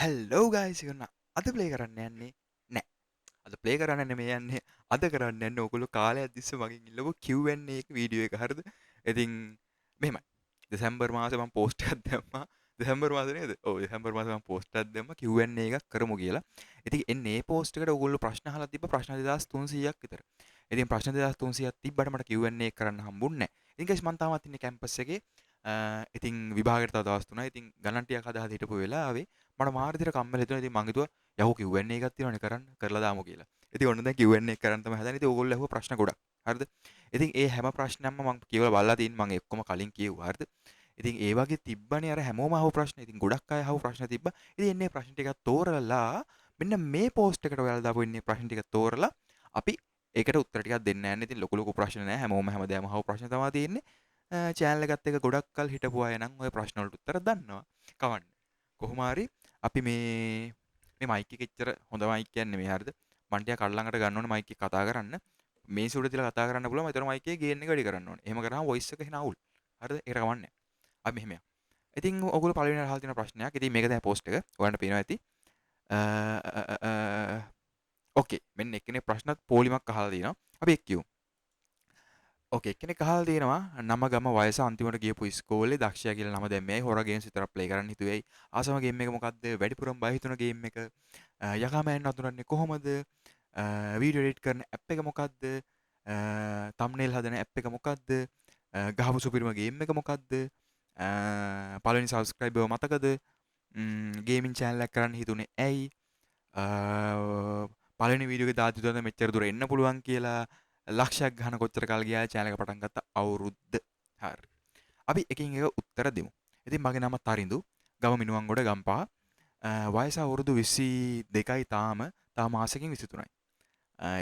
Hello guys එකන්න අද play කරන්න යන්නේ නෑ අද ප්ලේ කරන්න මේ යන්නේ අද කරන්න යන්න ඔගොල්ලෝ කාලයක් තිස්සේ මගෙන් ඉල්ලපු Q&A එක වීඩියෝ එක හරිද ඉතින් මෙහෙමයි දෙසැම්බර් මාසේ මම පෝස්ට් එකක් දැම්මා දෙසැම්බර් මාසේ නේද ඔව් දෙසැම්බර් මාසේ මම පෝස්ට් එකක් දැම්මා Q&A එකක් කරමු කියලා ඉතින් එන්නේ මේ පෝස්ට් එකට ඔගොල්ලෝ ප්‍රශ්න අහලා තිබ්බ ප්‍රශ්න 2300ක් විතර ඉතින් ප්‍රශ්න 2300ක් තිබ්බට මට Q&A කරන්න හම්බුන්නේ නෑ ඉතින් ගයිස් මම තාමත් ඉන්නේ කැම්පස් එකේ ඉතින් විභාගයට තව දවස් 3යි ඉතින් ගණන් ටිකක් හදා හිටපු වෙලාවේ මට මාර විදිහට කම්මැලි හිතුණා. ඉතින් මං හිතුවා යහෝ Q&A එකක් තියෙනවනේ කරන්න කරලා දාමු කියලා. ඉතින් ඔන්න දැන් Q&A එක කරන්න තමයි හදන්නේ. ඉතින් ඕගොල්ලෝ අහුව ප්‍රශ්න ගොඩක්. හරිද? ඉතින් ඒ හැම ප්‍රශ්නයක්ම මං කියවලා බලලා තින් මං එක්කම කලින් කියෙව්වා. හරිද? ඉතින් ඒ වගේ තිබ්බනේ අර හැමෝම අහුව ප්‍රශ්න. ඉතින් ගොඩක් අය අහුව ප්‍රශ්න තිබ්බා. ඉතින් එන්නේ ප්‍රශ්න ටිකක් තෝරලා මෙන්න මේ පෝස්ට් එකට ඔයාලා දාපු ඉන්නේ ප්‍රශ්න ටික තෝරලා අපි ඒකට උත්තර ටිකක් දෙන්න යන්නේ. ඉතින් ලොකු ලොකු ප්‍රශ්න නෑ. හැමෝම හැමදාම අහුව ප්‍රශ්න තමයි තියෙන්නේ. චෑනල් එකත් එක්ක ගොඩක් කල් හිටපු අය නම් ওই ප්‍රශ්න වලට උත්තර දන්නවා. කවන්න. කොහොම හරි අපි මේ මයික් එක එච්චර හොඳ මයික් එකක් නෙමෙයි හරිද? මන් ටිකක් අල්ලංගට ගන්න ඕනේ මයික් එක කතා කරන්න. මේස උඩ තියලා කතා කරන්න පුළුවන්. ඒතර මයික් එකේ ගේන් එක වැඩි කරන්න ඕනේ. එහෙම කරාම වොයිස් එක එන අවුල්. හරිද? ඒකට කවන්නේ. අපි මෙහෙම යමු. ඉතින් ඔයගොල්ලෝ පළවෙනි අහලා තියෙන ප්‍රශ්නයක්. ඉතින් මේක තමයි පෝස්ට් එක. ඔයාලට පේනවා ඇති. ඕකේ. මෙන්න එක්කෙනෙක් ප්‍රශ්නත් පොලිමක් අහලා තියෙනවා. අපි එක් කියමු. ඕකේ එක්කෙනෙක් අහලා තියෙනවා නම ගම වයස අන්තිමට ගියපු ඉස්කෝලේ දක්ෂයා කියලා නම දැම්මේයි හොරර් ගේම්ස් විතරක් ප්ලේ කරන්න හිතුවේයි ආසම ගේම් එක මොකද්ද වැඩිපුරම බය හිතුන ගේම් එක යකා මෑන් අඳුරන්නේ කොහොමද වීඩියෝ එඩිට් කරන ඇප් එක මොකද්ද තම්නේල් හදන ඇප් එක මොකද්ද ගහපු සුපිරිම ගේම් එක මොකද්ද පළවෙනි සබ්ස්ක්‍රයිබර් මතකද ගේමින් channel එකක් කරන්න හිතුනේ ඇයි පළවෙනි වීඩියෝ එක දාද්දි දුන්න මෙච්චර දුර එන්න පුළුවන් කියලා ලක්ෂයක් ගහන කොච්චර කාල ගියාද channel එක පටන් ගත්ත අවුරුද්ද. හරි. අපි එකින් එක උත්තර දෙමු. ඉතින් මගේ නම තරිඳු. ගම මිනුවන්ගොඩ ගම්පහ. වයස අවුරුදු 22යි තාම. තව මාසෙකින් 23යි.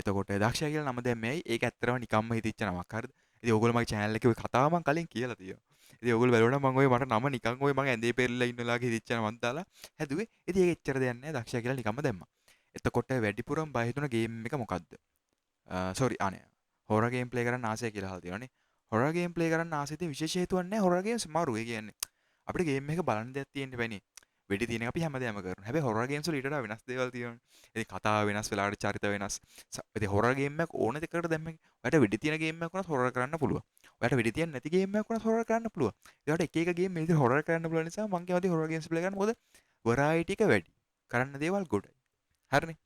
එතකොට දක්ෂයා කියලා නම දැම්මේයි ඒක ඇත්තටම නිකම්ම හිතිච්ච නමක්. හරිද? ඉතින් ඕගොල්ලෝ මගේ channel එකේ ওই කතාව මම කලින් කියලා තියෙනවා. ඉතින් ඕගොල්ලෝ බලුවනම් මම ওই මට නම නිකන් ওই මම ඇඳේ පෙරලා ඉන්න ලාගේ හිතිච්ච නමක් දාලා හැදුවේ. ඉතින් ඒක එච්චර දෙයක් නැහැ. දක්ෂයා කියලා නිකම්ම දැම්මා. එතකොට වැඩිපුරම බය හිතුන ගේම් එක මොකද්ද? සෝරි අනේ හොරර් ගේම් ප්ලේ කරන්න ආසයි කියලා අහලා තියෙනවානේ. හොරර් ගේම් ප්ලේ කරන්න ආසෙත් විශේෂ හේතුවක් නැහැ. හොරර් ගේම්ස් මාරු. ඒ කියන්නේ අපිට ගේම් එක බලන්න දෙයක් තියෙන්න බෑනේ. වෙඩි තියෙන එක අපි හැමදාම කරනවා. හැබැයි හොරර් ගේම්ස් වල ඊට වඩා වෙනස් දේවල් තියෙනවානේ. ඉතින් කතාව වෙනස් වෙලාවට චරිත වෙනස්. ඉතින් හොරර් ගේම් එකක් ඕන දෙයකට දැම්ම ඔයාලට වෙඩි තියෙන ගේම් එකක් වුණත් හොරර් කරන්න පුළුවන්. ඔයාලට වෙඩි තියෙන්නේ නැති ගේම් එකක් වුණත් හොරර් කරන්න පුළුවන්. ඒකට එක එක ගේම් මේ විදිහට හොරර් කරන්න පුළුවන් නිසා මම කැමති හොරර් ගේම්ස් ප්ලේ කරන්න. මොකද වරයිටි එක වැඩි. කරන්න දේවල් ගොඩයි. හරිනේ.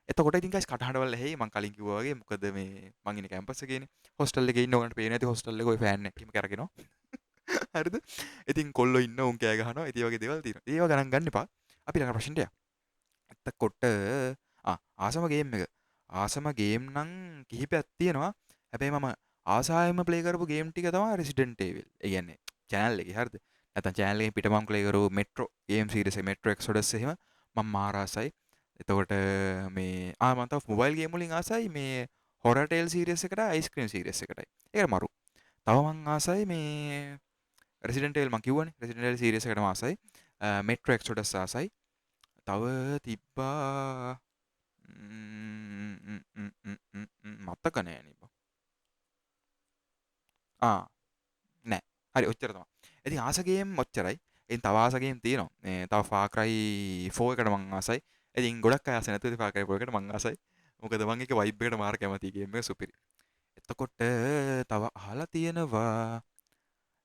එතකොට ඉතින් ගයිස් කටහඬවල ඇහි මම කලින් කිව්වා වගේ මොකද මේ මං ඉන්නේ කැම්පස් එකේනේ හොස්ටල් එකේ ඉන්න ඕගන්ට පේන්නේ නැති හොස්ටල් එකේ ওই ෆෑන් එක එහෙම කරගෙනවා හරිද ඉතින් කොල්ලෝ ඉන්න උන් කෑ ගහනවා ඉතින් වගේ දේවල් තියෙනවා ඒව ගණන් ගන්න එපා අපි ළඟ ප්‍රශ්නට යමු එතකොට ආසම ගේම් එක ආසම ගේම් නම් කිහිපයක් තියෙනවා හැබැයි මම ආසාවෙන්ම ප්ලේ කරපු ගේම් ටික තමයි රෙසිඩන්ට් ඒවිල් ඒ කියන්නේ channel එකේ හරිද නැත්නම් channel එකේ පිට මම ප්ලේ කරපු මෙට්‍රෝ ගේම් සීරීස් එක මෙට්‍රෝ එක්සොඩස් එහෙම මම මාර ආසයි එතකොට මේ මම තව මොබයිල් ගේම් වලින් ආසයි මේ හොරර් ටේල් සීරීස් එකට අයිස්ක්‍රීම් සීරීස් එකටයි. ඒක මරු. තව මං ආසයි මේ රෙසිඩන්ට් ඒවල් මං කිව්වනේ රෙසිඩන්ට් ඒවල් සීරීස් එකටම ආසයි. මෙට්‍රෝ එක්සොඩස් ආසයි. තව තිබ්බා මතක නෑ නේ බං. නෑ. හරි ඔච්චර තමයි. ඉතින් ආස ගේම් ඔච්චරයි. ඉතින් තව ආස ගේම් තියෙනවා. මේ තව Far Cry 4 එකට මං ආසයි. ඉතින් ගොඩක් අය ආස නැතුව ඉතින් Far Cry 4 එකට මං ආසයි. මොකද මං ඒකේ වයිබ් එකට මාර කැමතියි ගේම් එක සුපිරි. එතකොට තව අහලා තියෙනවා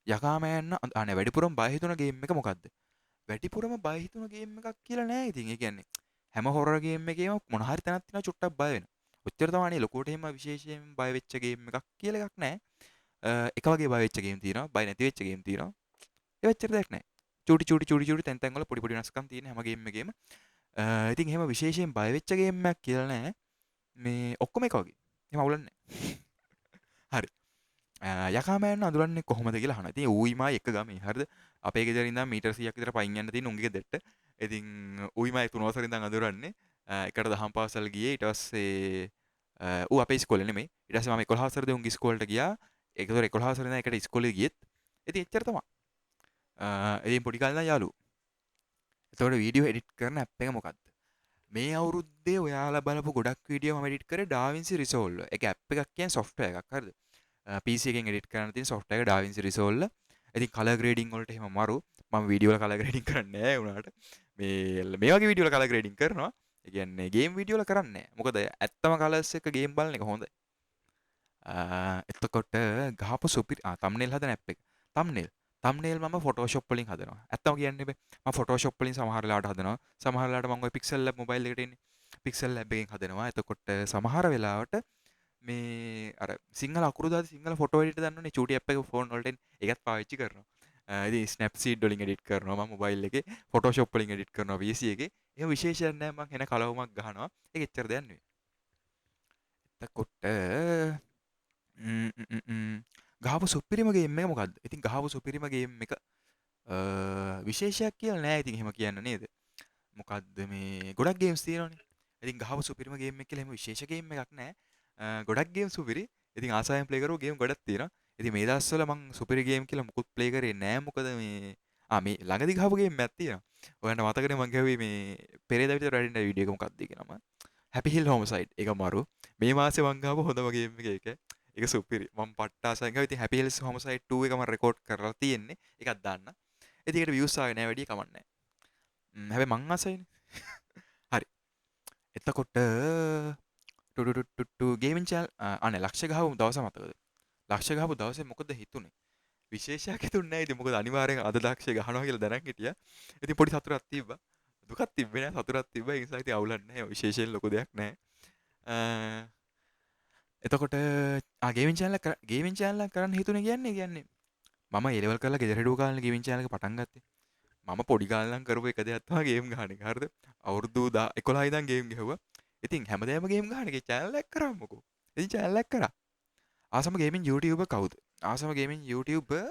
යකාමෑන්න අනේ වැඩිපුරම බය හිතුන ගේම් එක මොකද්ද? වැඩිපුරම බය හිතුන ගේම් එකක් කියලා නෑ ඉතින්. ඒ කියන්නේ හැම හොරර් ගේම් එකේම මොන හරි තැනක් තියෙනවා චුට්ටක් බය වෙන. ඔච්චර තමයි ලොකුවට එහෙම විශේෂයෙන් බය වෙච්ච ගේම් එකක් කියලා එකක් නෑ. එක වගේ බය වෙච්ච ගේම් තියෙනවා. බය නැති වෙච්ච ගේම් තියෙනවා. ඒ ඔච්චර දෙයක් නෑ. චූටි තැන් තැන් වල පොඩි පොඩි වෙනස්කම් තියෙන හැම ගේම් එකේම. ඉතින් එහෙම විශේෂයෙන් බය වෙච්ච ගේම් එකක් කියලා නෑ. මේ ඔක්කොම එක වගේ. එහෙම අවුලක් නෑ. හරි. යකාමෑන් අඳුරන්නේ කොහොමද කියලා අහනවා. ඉතින් ඌයිමයි එක ගමේ. හරිද? අපේ ගෙදර ඉඳන් මීටර් 100ක් විතර පයින් යන්න තියෙන උන්ගේ ගෙදරට. ඉතින් ඌයිමයි තුනවසර ඉඳන් අඳුරන්නේ. එකට දහම් පාසල් ගියේ. ඊට පස්සේ ඌ අපේ ඉස්කෝලේ නෙමෙයි. ඊට පස්සේ මම 11 වසරේදී උන්ගේ ඉස්කෝලේට ගියා. ඒකතොර 11 වසරේ ඉඳන් එකට ඉස්කෝලේ ගියෙත්. ඉතින් එච්චර තමයි. ඉතින් පොඩි කාලේ ඉඳන් යාළුවෝ. එතකොට වීඩියෝ එඩිට් කරන ඇප් එක මොකක්ද? මේ අවුරුද්දේ ඔයාලා බලපු ගොඩක් වීඩියෝ මම එඩිට් කරේ DaVinci Resolve. ඒක ඇප් එකක් කියන්නේ software එකක්. හරිද? PC එකෙන් එඩිට් කරන්න තියෙන software එක DaVinci Resolve. ඉතින් කලර් ග්‍රේඩින් වලට එහෙම මරු. මම වීඩියෝ වල කලර් ග්‍රේඩින් කරන්නේ නැහැ උනාට. මේ වගේ වීඩියෝ වල කලර් ග්‍රේඩින් කරනවා. ඒ කියන්නේ ගේම් වීඩියෝ වල කරන්නේ නැහැ. මොකද ඇත්තම කලර්ස් එක ගේම් බලන එක හොඳයි. එතකොට ගහපු සුපිරි තම්බ්නෙල් හදන ඇප් එක. තම්බ්නෙල් මම ෆොටෝෂොප් වලින් හදනවා. ඇත්තම කියන්න බෑ. මම ෆොටෝෂොප් වලින් සමහර වෙලාවට හදනවා. සමහර වෙලාවට මම ওই පික්සල් ලැබ් මොබයිල් එකට එන්නේ. පික්සල් ලැබ් එකෙන් හදනවා. එතකොට සමහර වෙලාවට මේ අර සිංහල අකුරු දාලා සිංහල ෆොටෝ එඩිට් දන්නවනේ චූටි ඇප් එක ෆෝන් වලට එන්නේ. ඒකත් පාවිච්චි කරනවා. ඉතින් ස්නැප්සීඩ් වලින් එඩිට් කරනවා මම මොබයිල් එකේ. ෆොටෝෂොප් වලින් එඩිට් කරනවා PC එකේ. එහෙම විශේෂයක් නැහැ මම එන කලවමක් ගහනවා. ඒක එච්චර දෙයක් නෙවෙයි. එතකොට ම්, ම්, ම්, ම්. ගහපු සුපිරිම ගේම් එක මොකද්ද? ඉතින් ගහපු සුපිරිම ගේම් එක විශේෂයක් කියලා නෑ ඉතින් එහෙම කියන්න නේද? මොකද්ද මේ ගොඩක් ගේම්ස් තියෙනවනේ. ඉතින් ගහපු සුපිරිම ගේම් එක කියලා එහෙම විශේෂ ගේම් එකක් නෑ. ගොඩක් ගේම් සුපිරි. ඉතින් ආසාවෙන් ප්ලේ කරපු ගේම් ගොඩක් තියෙනවා. ඉතින් මේ දවස්වල මං සුපිරි ගේම් කියලා මුකුත් ප්ලේ කරේ නෑ. මොකද මේ මේ ළඟදි ගහපු ගේම් එකක් තියෙනවා. ඔයන්ට මතකනේ මං ගැහුවේ මේ පෙරේදා විතර වැඩින්න වීඩියෝ එක මොකක්ද කියන නම. හැපි හිල් හෝමසයිඩ් එක මරු. මේ මාසේ මං ගහපු හොඳම ගේම් එක ඒක. ඒක සුපිරි. මම පට්ට ආසෙන් ගාව. ඉතින් හැපි හිල්ස් හෝමසයිඩ් 2 එක මම රෙකෝඩ් කරලා තියෙන්නේ. ඒකක් දාන්න. ඉතින් ඒකට views ආවේ නෑ වැඩි කමක් නෑ. හැබැයි මං ආසයිනේ. හරි. එතකොට ගේමින් චැනල් අනේ ලක්ෂ ගහපු දවස මතකද? ලක්ෂ ගහපු දවසේ මොකද හිතුනේ? විශේෂයක් හිතුන්නේ නැහැ ඉතින් මොකද අනිවාර්යෙන් අද ලක්ෂය ගහනවා කියලා දැනන් හිටියා. ඉතින් පොඩි සතුටක් තිබ්බා. දුකක් තිබ්බේ නැහැ සතුටක් තිබ්බා. ඒ නිසා ඉතින් අවුලක් නැහැ. විශේෂයෙන් ලොකු දෙයක් නැහැ. අ එතකොට ගේමින් චැනල් එක කරන්න හිතුනේ කියන්නේ මම ඒ ලෙවල් කරලා ගෙදර හිටපු කාලේ ගේමින් චැනල් එක පටන් ගත්තේ. මම පොඩි කාලේ නම් කරපු එක දෙයක් තමයි ගේම් ගහන එක. හරිද? අවුරුදු 11 ඉඳන් ගේම් ගැහුවා. ඉතින් හැමදාම ගේම් ගහන එකේ channel එකක් කරාමකෝ. ඉතින් channel එකක් කරා. ආසම ගේමින් YouTuber කවුද? ආසම ගේමින් YouTuber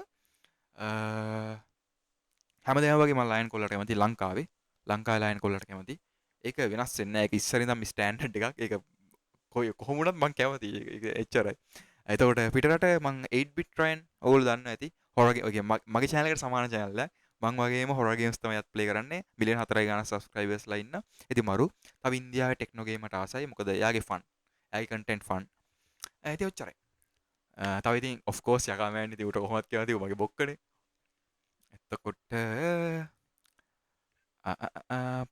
හැමදාම වගේ මම ලයන් කොල්ලට කැමති ලංකාවේ. ලංකාවේ ලයන් කොල්ලට කැමති. ඒක වෙනස් වෙන්නේ නැහැ. ඒක ඉස්සර ඉඳන් ස්ටෑන්ඩඩ් එකක්. ඒක කොහොම වුණත් මම කැමති. ඒක එච්චරයි. එතකොට පිටරට මම 8-bit train ඕගොල්ලෝ දන්නවා ඇති. හොරර් මගේ channel එකට සමාන channel එකක්. මං වගේම හොරර් ගේම්ස් තමයි ප්ලේ කරන්නේ. මිලියන් 4යි ගානක් සබ්ස්ක්‍රයිබර්ස්ලා ඉන්න. ඉතින් මරු. තව ඉන්දියාවේ ටෙක්නෝ ගේමට ආසයි. මොකද එයාගේ ෆන්. එයාගේ කන්ටෙන්ට් ෆන්. ඉතින් ඔච්චරයි. තව ඉතින් ඔෆ් කෝස් යකා මෑන් ඉතින් උට කොහොමද කැමති මගේ බොක්කනේ. එතකොට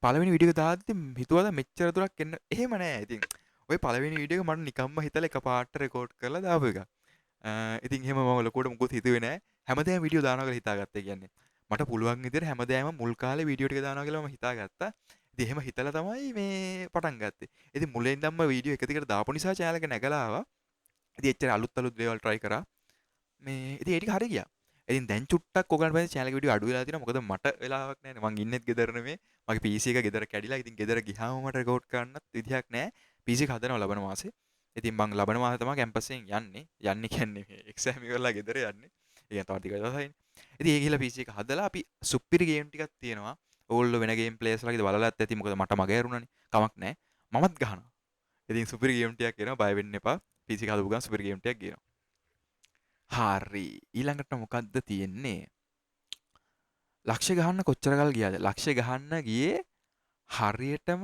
පළවෙනි වීඩියෝ එක දාද්දි හිතුවද මෙච්චර දුරක් එන්න එහෙම නෑ. ඉතින් ওই පළවෙනි වීඩියෝ එක මම නිකම්ම හිතලා එකපාරට රෙකෝඩ් කරලා දාපු එකක්. ඉතින් එහෙම මම ලොකුවට මුකුත් හිතුවේ නෑ. හැමදාම වීඩියෝ දානවා කියලා හිතාගත්තා කියන්නේ. මට පුළුවන් විදිහට හැමදාම මුල් කාලේ වීඩියෝ ටික දානවා කියලා මම හිතාගත්තා. ඉතින් එහෙම හිතලා තමයි මේ පටන් ගත්තේ. ඉතින් මුලින් ඉඳන්ම වීඩියෝ එක දිගට දාපු නිසා channel එක නැගලා ආවා. ඉතින් එච්චර අලුත් දේවල් try කරා. මේ ඉතින් ඒ ටික හරි ගියා. ඉතින් දැන් චුට්ටක් ඔයගලන්ට පස්සේ channel එක වීඩියෝ අඩු වෙලා තියෙනවා. මොකද මට වෙලාවක් නැහැ. මං ඉන්නෙත් ගෙදර නෙමෙයි. මගේ PC එක ගෙදර කැඩිලා. ඉතින් ගෙදර ගියාම මට රෙකෝඩ් කරන්නත් විදිහක් නැහැ. PC එක හදනවා ලබන මාසේ. ඉතින් මං ලබන මාසේ තමයි කැම්පස් එකෙන් යන්නේ. යන්නේ කියන්නේ මේ එක්සෑම් ඉවරලා ගෙදර යන්නේ. ඒ තව ටික දවසයිනේ. ඉතින් ඒ ගිහලා PC එක හදලා අපි සුපිරි ගේම් ටිකක් තියෙනවා. ඕගොල්ලෝ වෙන ගේම් ප්ලේයර්ස්ලාගේ බලලත් ඇති. මොකද මට මග ඇරුණානේ. කමක් නැහැ. මමත් ගහනවා. ඉතින් සුපිරි ගේම් ටිකක් එනවා. බය වෙන්න එපා. PC එක හදපු ගමන් සුපිරි ගේම් ටිකක් ගේනවා. හරි. ඊළඟට මොකද්ද තියෙන්නේ? ලක්ෂ ගහන්න කොච්චර කල් ගියාද? ලක්ෂ ගහන්න ගියේ හරියටම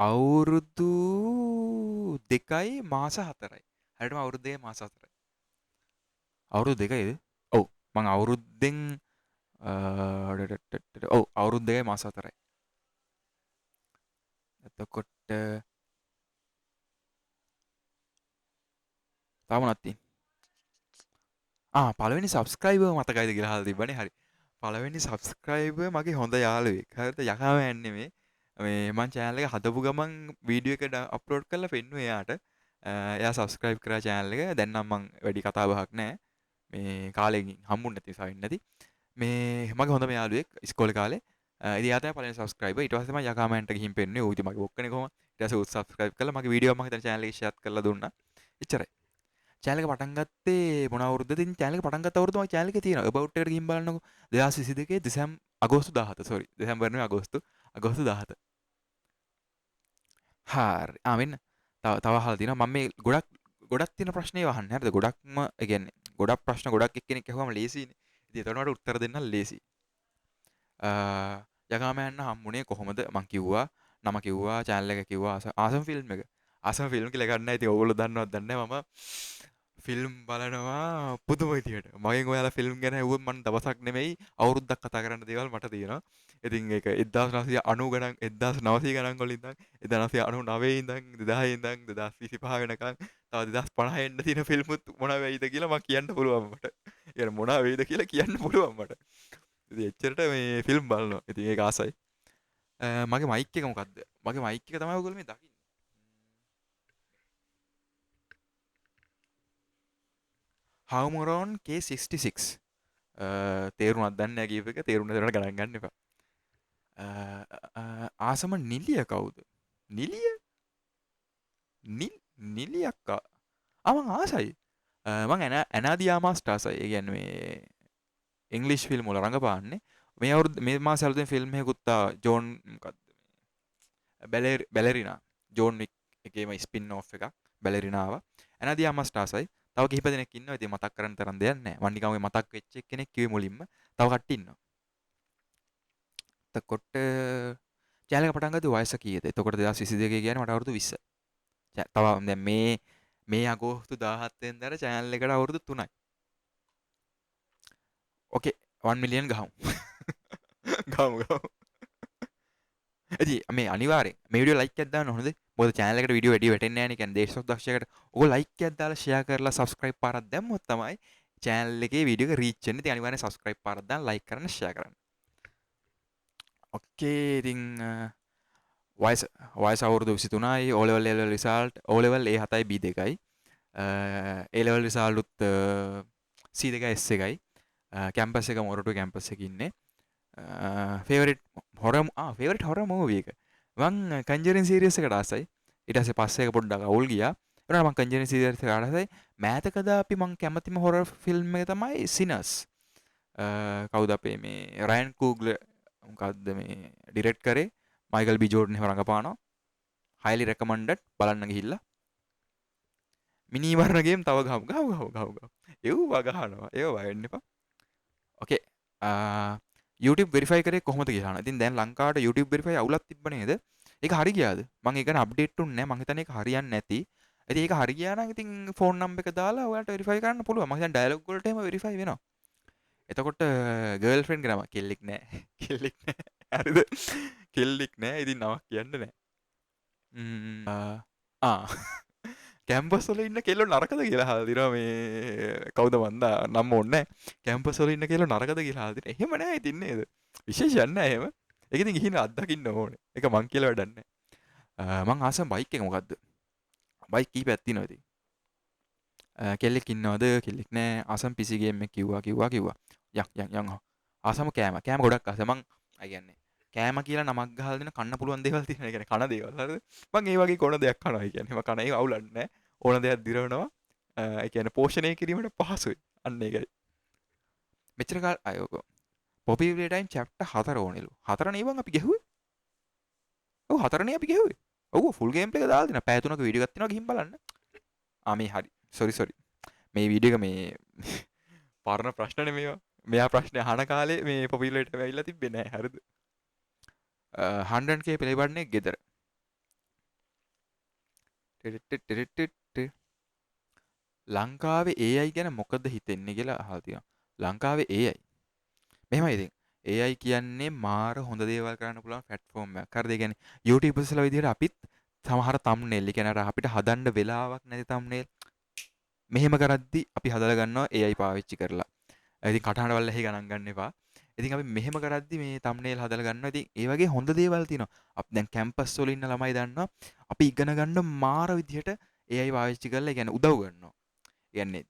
අවුරුදු 2යි මාස 4යි. හරියටම අවුරුදු 2යි මාස 4යි. අවුරුදු 2යිද? ඔව්. මං අවුරුද්දෙන් ඔව් අවුරුදු 2යි මාස 4යි. එතකොට තව මොනවද තියෙන්නේ? පළවෙනි සබස්ක්‍රයිබර් මතකයිද කියලා අහලා තිබ්බනේ. හරි. පළවෙනි සබස්ක්‍රයිබර් මගේ හොඳ යාළුවෙක්. හරිද? යකාම යන්නේ මේ මං channel එක හදපු ගමන් වීඩියෝ එක අප්ලෝඩ් කරලා පෙන්නුවේ එයාට. එයා සබස්ක්‍රයිබ් කරා channel එක. දැන් නම් මං වැඩි කතා බහක් නැහැ. මේ කාලෙකින් හම්බුනේ නැති නිසා වෙන්නේ නැති. මේ මගේ හොඳම යාළුවෙක් ඉස්කෝලේ කාලේ. ඉතින් එයා තමයි පළවෙනි සබස්ක්‍රයිබර්. ඊට පස්සේ මම යකාමෙන්ට ගිහින් පෙන්නුවේ. ඌ ඉතින් මගේ බොක්කනේ කොහොමද? ඊට පස්සේ ඌ සබස්ක්‍රයිබ් කළා. මගේ වීඩියෝ මම හිතන channel එකේ share කරලා දුන්නා. එච්චරයි. channel එක පටන් ගත්තේ මොන අවුරුද්දද? ඉතින් channel එක පටන් ගත්ත අවුරුද්ද මගේ channel එකේ තියෙනවා. about එකට ගිහින් බලන්නකෝ. 2022 අගෝස්තු 17 sorry. දෙසැම්බර් නෙවෙයි අගෝස්තු. අගෝස්තු 17. හරි. මෙන්න. තව අහලා තියෙනවා. මම මේ ගොඩක් තියෙන ප්‍රශ්න ඒවා අහන්නේ. හරිද? ගොඩක්ම ඒ කියන්නේ ගොඩක් ප්‍රශ්න ගොඩක් එක්කෙනෙක් අහුවම ලේසියිනේ. ඉතින් ඒතකොට මට උත්තර දෙන්න ලේසි. යගාමයන්න හම්බුනේ කොහොමද? මං කිව්වා නම කිව්වා channel එක කිව්වා ආසම ෆිල්ම් එක. ආසම ෆිල්ම් කියලා ගන්න නැහැ. ඉතින් ඕගොල්ලෝ දන්නවද දන්නේ නැහැ. මම ෆිල්ම් බලනවා පුදුම විදියට. මගෙන් ඔයාලා ෆිල්ම් ගැන ඇහුවොත් මම දවසක් නෙමෙයි අවුරුද්දක් කතා කරන්න දේවල් මට තියෙනවා. ඉතින් ඒක 1990 ගණන් 1900 ගණන් වල ඉඳන් 1999 ඉඳන් 2000 ඉඳන් 2025 වෙනකන් තව 2050 එන්න තියෙන ෆිල්මුත් මොනවා වෙයිද කියලා මම කියන්න පුළුවන් මට. ඒ කියන්නේ මොනවා වෙයිද කියලා කියන්න පුළුවන් මට. ඉතින් එච්චරට මේ ෆිල්ම් බලනවා. ඉතින් ඒක ආසයි. මගේ මයික් එක මොකද්ද? මගේ මයික් එක තමයි ඔයගොල්ලෝ මේ දකින්නේ. Howmoron K66. තේරුණාද දන්නේ නැහැ කීප එක. තේරුණ දරන ගණන් ගන්න එපා. ආසම නිලිය කවුද? නිලිය? නිලිය අක්කා. මං ආසයි. මං ඇනාදියාමා ස්ටාසයි. ඒ කියන්නේ මේ ඉංග්ලිෂ් ෆිල්ම් වල රඟපාන්නේ. මේ අවුරුදු මේ මාස අලුතෙන් ෆිල්ම් එකකුත් ජෝන් මොකද්ද මේ බැලරිනා ජෝන් වික් එකේම ස්පින් ඔෆ් එකක් බැලරිනාව. ඇනාදියාමා ස්ටාසයි. තව කිහිප දෙනෙක් ඉන්නවා. ඉතින් මතක් කරන්න තරම් දෙයක් නැහැ. මං නිකන් ඔය මතක් වෙච්ච කෙනෙක් කිව්වේ මුලින්ම. තව කට්ටිය ඉන්නවා. එතකොට චැනල් එක පටන් ගත්තේ වයස කීයද? එතකොට 2022 කියන්නේ මට අවුරුදු 20. තව දැන් මේ අගෝස්තු 17 වෙනිදාට channel එකට අවුරුදු 3යි. ඕකේ 1 මිලියන් ගහමු. ගහමු. ඉතින් මේ අනිවාර්යෙන් මේ වීඩියෝ ලයික් එකක් දාන්න හොඳද? මොකද channel එකට වීඩියෝ වැඩි වැටෙන්නේ නැහැ නේ. කියන්නේ දේශෝක්ෂයකට ඔයගොල්ලෝ ලයික් එකක් දාලා share කරලා subscribe පාරක් දැම්මොත් තමයි channel එකේ වීඩියෝ එක reach වෙන්නේ. ඉතින් අනිවාර්යෙන් subscribe පාරක් දාන්න like කරන්න share කරන්න. ඕකේ ඉතින් වයස අවුරුදු 23යි. O level result O level A7යි B2යි. A level result උත් C2යි S1යි. කැම්පස් එක මොරටු කැම්පස් එකේ ඉන්නේ. ෆේවරිට් හොරර් මූවි එක. මං කන්ජරින් සීරීස් එකට ආසයි. ඊට පස්සේ පොඩ්ඩක් අවුල් ගියා. ඒනනම් මං කන්ජරින් සීරීස් එකට ආසයි. මෑතකදා අපි මං කැමතිම හොරර් ෆිල්ම් එක තමයි සිනර්ස්. කවුද අපේ මේ රයන් කූග්ලර් මොකද්ද මේ ඩිරෙක්ට් කරේ මයිකල් බි ජෝර්ඩන් එහෙම රඟපානවා. highly recommended බලන්න ගිහිල්ලා. මිනි වර්ණ ගේම් තව ගහමු. ඒව ගහනවා. ඒව වයන්න එපා. ඕකේ. YouTube වෙරිෆයි කරේ කොහොමද කියලා අහනවා. ඉතින් දැන් ලංකාවට YouTube වෙරිෆයි අවුලක් තිබ්බ නේද? ඒක හරි ගියාද? මම ඒක ගැන අප්ඩේට් උන්නේ නැහැ. මම හිතන්නේ ඒක හරියන්නේ නැති. ඉතින් ඒක හරි ගියා නම් ඉතින් ෆෝන් නම්බර් එක දාලා ඔයාලට වෙරිෆයි කරන්න පුළුවන්. මම හිතන්නේ ඩයලොග් වලට එහෙම වෙරිෆයි වෙනවා. එතකොට ගර්ල්ෆ්‍රෙන්ඩ් නම කෙල්ලෙක් නෑ. කෙල්ලෙක් නෑ. හරිද? කෙල්ලෙක් නෑ. ඉතින් නමක් කියන්න නෑ. කැම්පස් වල ඉන්න කෙල්ලෝ නරකද කියලා අහලා තිනවා මේ කවුද මන්දා නම් ඕනේ කැම්පස් වල ඉන්න කෙල්ලෝ නරකද කියලා අහලා තිනවා. එහෙම නෑ ඉතින් නේද? විශේෂයක් නෑ එහෙම. ඒක ඉතින් ගිහින් අත්දකින්න ඕනේ. ඒක මං කියලා වැඩක් නෑ. මං ආසම බයික් එක මොකද්ද? බයික් කීපයක් තියෙනවා ඉතින්. කෙල්ලෙක් ඉන්නවද? කෙල්ලෙක් නෑ. ආසම PC ගේම් එක කිව්වා. යන් ආසම කෑම ගොඩක් ආසයි. මං අය කියන්නේ කෑම කියලා නමක් ගහලා දෙන කන්න පුළුවන් දේවල් තියෙනවා. ඒ කියන්නේ කන දේවල් හරිද? මං ඒ වගේ කොන දෙයක් කනවා. ඒ කියන්නේ මම කන ඒක අවුලක් නෑ. ඕන දෙයක් දිරවනවා. ඒ කියන්නේ පෝෂණය කිරීමට පහසුයි. අන්න ඒකයි. මෙච්චර කාල අයෝක පොපි ප්ලේ ටයිම් chapter 4 ඕනෙලු. 4 නේ බං අපි ගැහුවේ. ඔව් 4 නේ අපි ගැහුවේ. ඔව් ෆුල් ගේම් ප්ලේ එක දාලා දෙනවා. පැය 3ක වීඩියෝ එකක් තියෙනවා ගිහින් බලන්න. මේ හරි. සෝරි. මේ වීඩියෝ එක මේ පරණ ප්‍රශ්නනේ මේවා. මෙයා ප්‍රශ්න අහන කාලේ මේ පොපි ප්ලේ ටයිම් ඇවිල්ලා තිබ්බේ නෑ. හරිද? 100k ප්ලේ බටන් එක ගෙදර. ලංකාවේ AI ගැන මොකද හිතෙන්නේ කියලා අහලා තියෙනවා. ලංකාවේ AI මෙහෙමයි ඉතින් AI කියන්නේ මාර හොඳ දේවල් කරන්න පුළුවන් ප්ලැට්ෆෝම් එකක්. හරිද? ඒ කියන්නේ YouTubers ලා විදිහට අපිත් සමහර thumbnail, ඒ කියන්නේ අර අපිට හදන්න වෙලාවක් නැති thumbnail මෙහෙම කරද්දි අපි හදලා ගන්නවා AI පාවිච්චි කරලා. ඉතින් කටහඬ වල එහි ගණන් ගන්න එපා. ඉතින් අපි මෙහෙම කරද්දි මේ thumbnail හදලා ගන්නවා. ඉතින් ඒ වගේ හොඳ දේවල් තියෙනවා. අපි දැන් කැම්පස් වල ඉන්න ළමයි දන්නවා අපි ඉගෙන ගන්න මාර විදිහට AI පාවිච්චි කරලා ඒ කියන්නේ උදව් කරනවා. කියන්නේ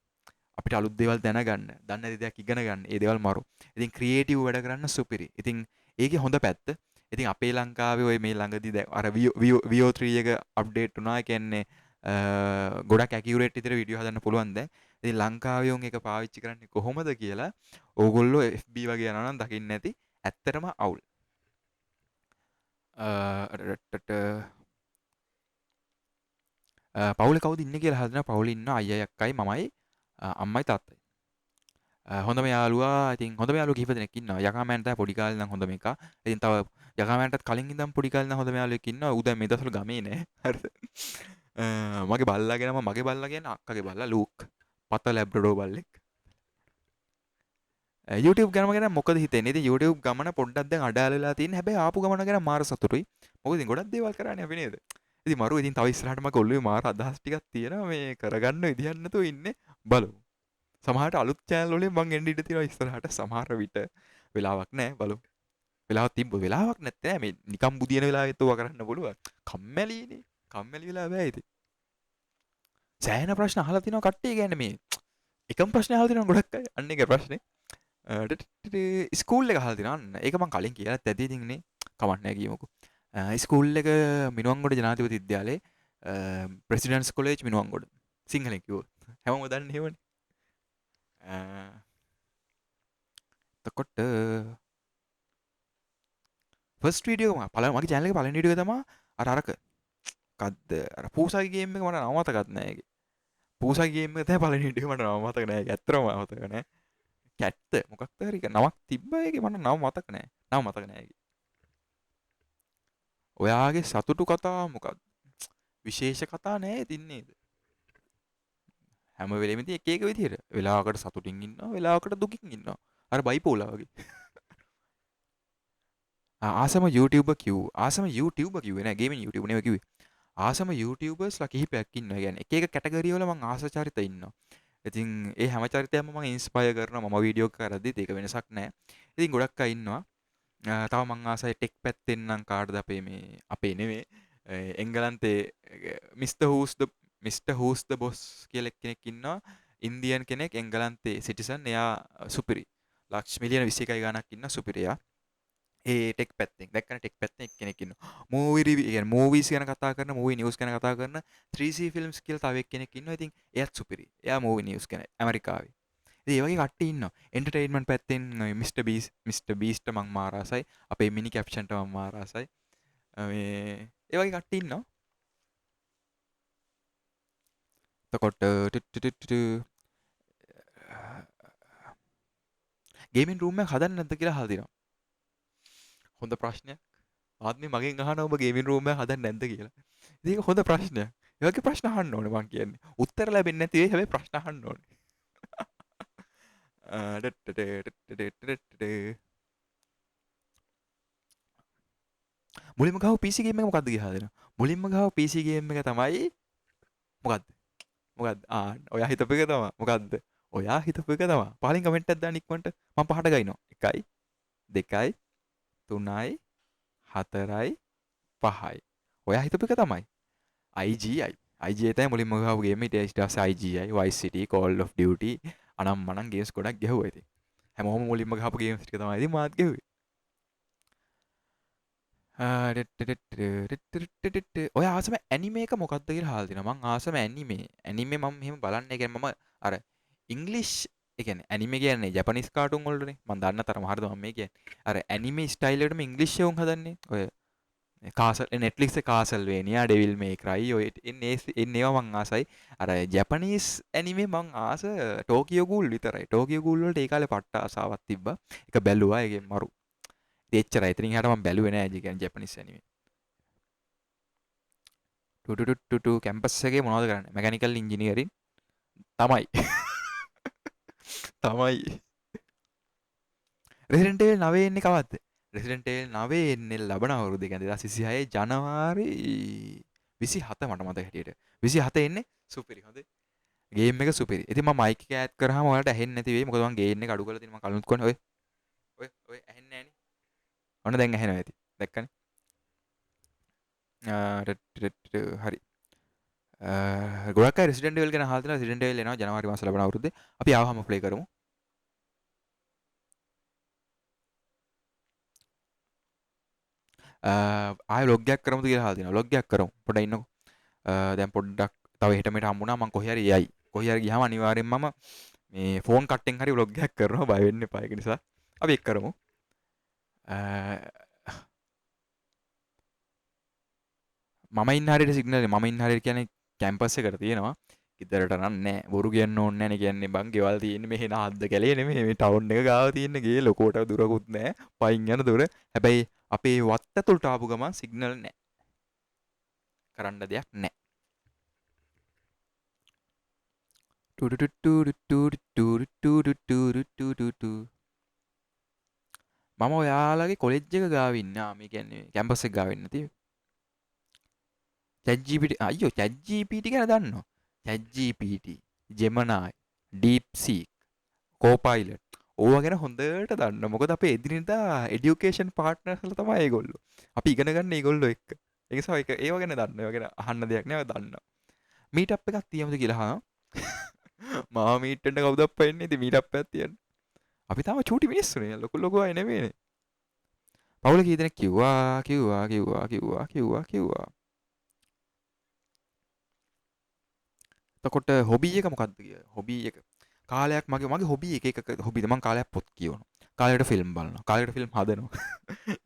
අපිට අලුත් දේවල් දැනගන්න, දන්නේ නැති දෙයක් ඉගෙන ගන්න. ඒ දේවල් මරු. ඉතින් ක්‍රියේටිව් වැඩ කරන්න සුපිරි. ඉතින් ඒකේ හොඳ පැත්ත. ඉතින් අපේ ලංකාවේ ඔය මේ ළඟදී දැන් අර VO3 එක අප්ඩේට් වුණා. ඒ කියන්නේ ගොඩක් ඇකියුරේට් විදිහට වීඩියෝ හදන්න පුළුවන් දැන්. ඉතින් ලංකාවේ උන් ඒක පාවිච්චි කරන්නේ කොහොමද කියලා ඕගොල්ලෝ FB වගේ යනවා නම් දකින්න ඇති. ඇත්තටම අවුල්. පවුලේ කවුද ඉන්නේ කියලා හදනවා. පවුලේ ඉන්න අයියා අක්කයි මමයි අම්මයි තාත්තයි. හොඳම යාළුවා ඉතින් හොඳම යාළුවෝ කිහිප දෙනෙක් ඉන්නවා. යකාමෑන් තමයි පොඩි කාලේ ඉඳන් හොඳම එකා. ඉතින් තව යකාමෑන්ටත් කලින් ඉඳන් පොඩි කාලේ ඉඳන් හොඳම යාළුවෙක් ඉන්නවා. ඌ දැන් මේ දවස්වල ගමේ නෑ. හරිද? මගේ බල්ලා කියන්නේ අක්කගේ බල්ලා ලූක්. පත ලැබ්‍රඩෝ බල්ලෙක්. YouTube ගම ගැන මොකද හිතෙන්නේ? ඉතින් YouTube ගමන පොඩ්ඩක් දැන් අඩාල වෙලා තියෙන. හැබැයි ආපු ගමන ගැන මාර සතුටුයි. මොකද ඉතින් ගොඩක් දේවල් කරානේ අපි නේද? ඉතින් මරු ඉතින් තව ඉස්සරහට මගේ ඔළුවේ මාර අදහස් ටිකක් තියෙනවා මේ කරගන්න විදිහක් නැතුව ඉන්නේ. බලමු. සමහරට අලුත් channel වලින් මං එන්න ඉඩ තියෙනවා ඉස්සරහට සමහර විට. වෙලාවක් නැහැ බලමු. වෙලාවක් නැත්තේ නෑ මේ නිකම් බුදියන වෙලාවෙත් ඕවා කරන්න පුළුවන්. කම්මැලිනේ. කම්මැලි වෙලා බෑ ඉතින්. සෑහෙන ප්‍රශ්න අහලා තිනවා කට්ටිය කියන්නේ මේ එකම ප්‍රශ්නේ අහලා තිනවා ගොඩක් අය. අන්න ඒක ප්‍රශ්නේ. ස්කූල් එක අහලා තිනවා අන්න. ඒක මං කලින් කියලාත් ඇති ඉතින් නේ. කමක් නැහැ කියමුකෝ. ස්කූල් එක මිනුවන්ගොඩ ජනාධිපති විද්‍යාලයේ ප්‍රෙසිඩන්ට්ස් කොලේජ් මිනුවන්ගොඩ. සිංහලෙන් කිව්වොත්. හැමෝම දන්නේ එහෙමනේ. එතකොට ෆස්ට් වීඩියෝ මගේ channel එකේ පළවෙනි වීඩියෝ එක තමයි අරක මොකද්ද අර පූසාගේ ගේම් එක මට නම මතකත් නෑ ඒකේ. පූසාගේ ගේම් එක තමයි පළවෙනි වීඩියෝ මට නම මතක නෑ. ඒක ඇත්තටම මතක නෑ. කැට්ට මොකක්ද හරි නමක් තිබ්බා ඒකේ මට නම මතක නෑ. නම මතක නෑ ඒකේ. ඔයාගේ සතුටු කතා මොකක්ද? විශේෂ කතා නෑ ඉතින් නේද? හැම වෙලෙම ඉතින් එක එක විදිහට. වෙලාවකට සතුටින් ඉන්නවා, වෙලාවකට දුකින් ඉන්නවා. අර බයිපෝලා වගේ. ආසම YouTuber ආසම YouTuber කිව්වේ නෑ ගේමින් YouTube නෙවෙයි කිව්වේ. ආසම YouTubersලා කිහිපයක් ඉන්නවා. يعني එක එක කැටගරි වල මං ආස චරිත ඉන්නවා. ඉතින් ඒ හැම චරිතයක්ම මම ඉන්ස්පයර් කරනවා මම වීඩියෝ කරද්දිත් ඒක වෙනසක් නෑ. ඉතින් ගොඩක් අය ඉන්නවා. තව මං ආසයි ටෙක් පැත්තෙන් නම් කාටද අපේ මේ අපේ නෙමෙයි එංගලන්තේ මිස්ටර් හූස් ද බොස් කියලා කෙනෙක් ඉන්නවා. ඉන්දියන් කෙනෙක් එංගලන්තේ සිටිසන් එයා සුපිරි. ලක්ෂ මිලියන 21 ගණක් ඉන්න සුපිරි එයා. ඒ ටෙක් පැත්තෙන් දැක්කන ටෙක් පැත්තෙන් එක්කෙනෙක් ඉන්නවා. මූවි රිවිව් කියන්නේ මූවිස් ගැන කතා කරන මූවි නිවුස් ගැන කතා කරන 3C ෆිල්ම්ස් කියලා තව එක්කෙනෙක් ඉන්නවා. ඉතින් එයාත් සුපිරි. එයා මූවි නිවුස් ගැන ඇමරිකාවේ. ඉතින් ඒ වගේ කට්ටිය ඉන්නවා. එන්ටර්ටේන්මන්ට් පැත්තෙන් මිස්ටර් බීස්ට් මං මාර ආසයි. අපේ මිනි කැප්ෂන්ට මං මාර ආසයි. මේ ඒ වගේ කට්ටිය ඉන්නවා. එතකොට ගේමින් රූම් එකක් හදන්න නැද්ද කියලා අහලා තියෙනවා. හොඳ ප්‍රශ්නයක්. ආත්මේ මගෙන් අහනවා ඔබ ගේමින් රූම් එකක් හදන්න නැද්ද කියලා. ඉතින් ඒක හොඳ ප්‍රශ්නයක්. ඒ වගේ ප්‍රශ්න අහන්න ඕනේ මං කියන්නේ. උත්තර ලැබෙන්නේ නැති වෙයි හැබැයි ප්‍රශ්න අහන්න ඕනේ. මුලින්ම ගාව PC ගේම් එක මොකද්ද කියලා හදනවා. මුලින්ම ගාව PC ගේම් එක තමයි මොකද්ද? මොකද්ද? ඔයා හිතපු එක තමයි. මොකද්ද? ඔයා හිතපු එක තමයි. පහලින් කමෙන්ට් එකක් දාන්න ඉක්මනට. මම පහට ගයිනවා. 1යි 2යි 3යි 4යි 5යි. ඔයා හිතපු එක තමයි. IGI. IGI තමයි මුලින්ම ගහපු ගේම. ඊට පස්සේ IGI, Vice City, Call of Duty අනම්මනම් ගේම්ස් ගොඩක් ගැහුවා ඉතින්. හැමෝම මුලින්ම ගහපු ගේම්ස් ටික තමයි ඉතින් මාත් ගැහුවේ. ඔය ආසම ඇනිමේ එක මොකක්ද කියලා අහලා තිනවා. මං ආසම ඇනිමේ. ඇනිමේ මම මෙහෙම බලන්නේ කියන්නේ මම අර ඉංග්ලිෂ් ඒ කියන්නේ ඇනිමේ කියන්නේ ජපනිස් කාටුන් වලටනේ. මං දන්න තරම හරිද මම මේ කියන්නේ. අර ඇනිමේ ස්ටයිල් එකටම ඉංග්ලිෂ් එවුන් හදන්නේ. ඔය කාසල් නෙට්ෆ්ලික්ස් එකේ කාසල්වේනියා ඩෙවිල් මේ ක්‍රයි ඔය එන්නේ ඒවා මං ආසයි. අර ජපනීස් ඇනිමේ මං ආස ටෝකියෝ ගූල් විතරයි. ටෝකියෝ ගූල් වලට ඒ කාලේ පට්ට ආසාවක් තිබ්බා. ඒක බැලුවා. ඒකේ මරු. එච්චරයි. ඉතින් එහාට මම බැලුවේ නෑ ජපනිස් ඇනිමේ. ටුටුටුට්ටු කැම්පස් එකේ මොනවද කරන්නේ? මැකැනිකල් ඉන්ජිනියරින් තමයි. තමයි. රෙසිඩන්ට් එවිල් 9 එන්නේ කවද්ද? රෙසිඩන්ට් එවිල් 9 එන්නේ ලබන අවුරුද්දේ කියන්නේ 2026 ජනවාරි 27 මට මතක හැටියට. 27 එන්නේ සුපිරි හොඳේ. ගේම් එක සුපිරි. ඉතින් මම මයික් එක ඈඩ් කරාම ඔයාලට ඇහෙන්නේ නැති වෙයි. මොකද මම ගේම් එක අඩු කරලා තියෙනවා. මම කලිනුත් කොහොනේ ඔය ඇහෙන්නේ නැහනේ. ඔන්න දැන් ඇහෙනවා ඇති. දැක්කනේ. හරි. ගොඩක් අය රෙසිඩන්ට් එවිල් ගැන අහලා තියෙනවා. රෙසිඩන්ට් එවිල් එනවා ජනවාරි මාස ලබන අවුරුද්දේ. අපි ආවම ප්ලේ කරමු. ආය ලොග්ගයක් කරමුද කියලා අහලා තියෙනවා. ලොග්ගයක් කරමු. පොඩ්ඩක් ඉන්නකෝ. දැන් පොඩ්ඩක් තව හෙට මෙට හම්බුණා මං කොහේ හරි යයි. කොහේ හරි ගියාම අනිවාර්යෙන් මම මේ ෆෝන් කට්ටෙන් හරි ව්ලොග් එකක් කරනවා. බය වෙන්න එපා. ඒක නිසා අපි ඒක කරමු. මම ඉන්න හරියට සිග්නල් මම ඉන්න හරියට කියන්නේ කැම්පස් එකට තියෙනවා. ගෙදරට නම් නෑ. බොරු කියන්න ඕනේ නෑනේ කියන්නේ බං ගෙවල් තියෙන්නේ මෙහෙ නාද්ද කැලේ නෙමෙයි මේ ටවුන් එක ගාව තියෙන ගේ ලොකෝට දුරකුත් නෑ. පයින් යන දුර. හැබැයි අපේ වත්ත ඇතුළට ආපු ගමන් සිග්නල් නෑ. කරන්න දෙයක් නෑ. ටුටුටුටුටුටුටුටුටුටුටුටු මම ඔයාලගේ කොලෙජ් එක ගාව ඉන්නා. මේ කියන්නේ කැම්පස් එක ගාව ඉන්න තියෙන්නේ. ChatGPT අයියෝ ChatGPT ගැන දන්නවා. ChatGPT, Gemini, DeepSeek, Copilot ඕවා ගැන හොඳට දන්නවා. මොකද අපේ එදිනෙදා এডুকেෂන් පාර්ට්නර්ස්ලා තමයි ඒගොල්ලෝ. අපි ඉගෙන ගන්න ඒගොල්ලෝ එක්ක. ඒ නිසා ඒව ගැන දන්නවා. ඒව ගැන අහන්න දෙයක් නෑ. දන්නවා. මීටප් එකක් තියමුද කියලා අහනවා. මම මීට් එන්න කවුද අප්පා එන්නේ? ඉතින් මීටප් එකක් තියන්න. අපි තාම චූටි මිනිස්සුනේ. ලොකු ලොකු අය නෙමෙයිනේ. පවුල කී දෙනෙක් කිව්වා. එතකොට හොබි එක මොකක්ද කියලා. හොබි එක. කාලයක් මගේ හොබි එක හොබිද මං කාලයක් පොත් කියවනවා. කාලයකට ෆිල්ම් බලනවා. කාලයකට ෆිල්ම් හදනවා.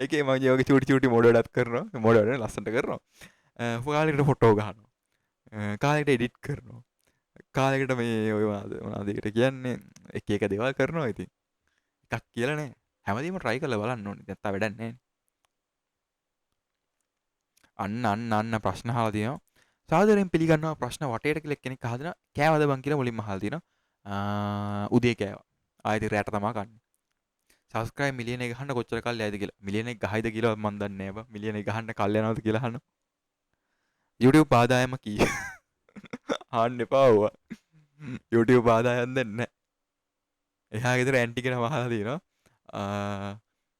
ඒකේ මම ඒ වගේ චූටි චූටි මොඩ වැඩක් කරනවා. මොඩ වැඩ ලස්සනට කරනවා. කාලයකට ෆොටෝ ගහනවා. කාලයකට එඩිට් කරනවා. කාලයකට මේ ඔය මොනවද ඒකට කියන්නේ එක එක දේවල් කරනවා ඉතින්. එකක් කියලා නෑ. හැමදේම try කරලා බලන්න ඕනේ. නැත්නම් වැඩක් නෑනේ. අන්න ප්‍රශ්න අහලා තියෙනවා. සාදරයෙන් පිළිගන්නවා ප්‍රශ්න වටේට කියලා කෙනෙක් අහලා දෙනවා. කෑවද බං කියලා මුලින්ම අහලා තියෙනවා. උදේ කෑවා. ආයෙත් රැට තමා කන්නේ. සබස්ක්‍රයිබ් මිලියන එක ගහන්න කොච්චර කල් යයිද කියලා. මිලියන එක ගහයිද කියලා මම දන්නේ නෑ බං. මිලියන එක ගහන්න කල් යනවද කියලා අහනවා. YouTube ආදායම කී? අහන්න එපා ඕවා. YouTube ආදායම් දෙන්නේ නෑ. එහා ගෙදර ඇන්ටි කෙනා අහලා තියෙනවා.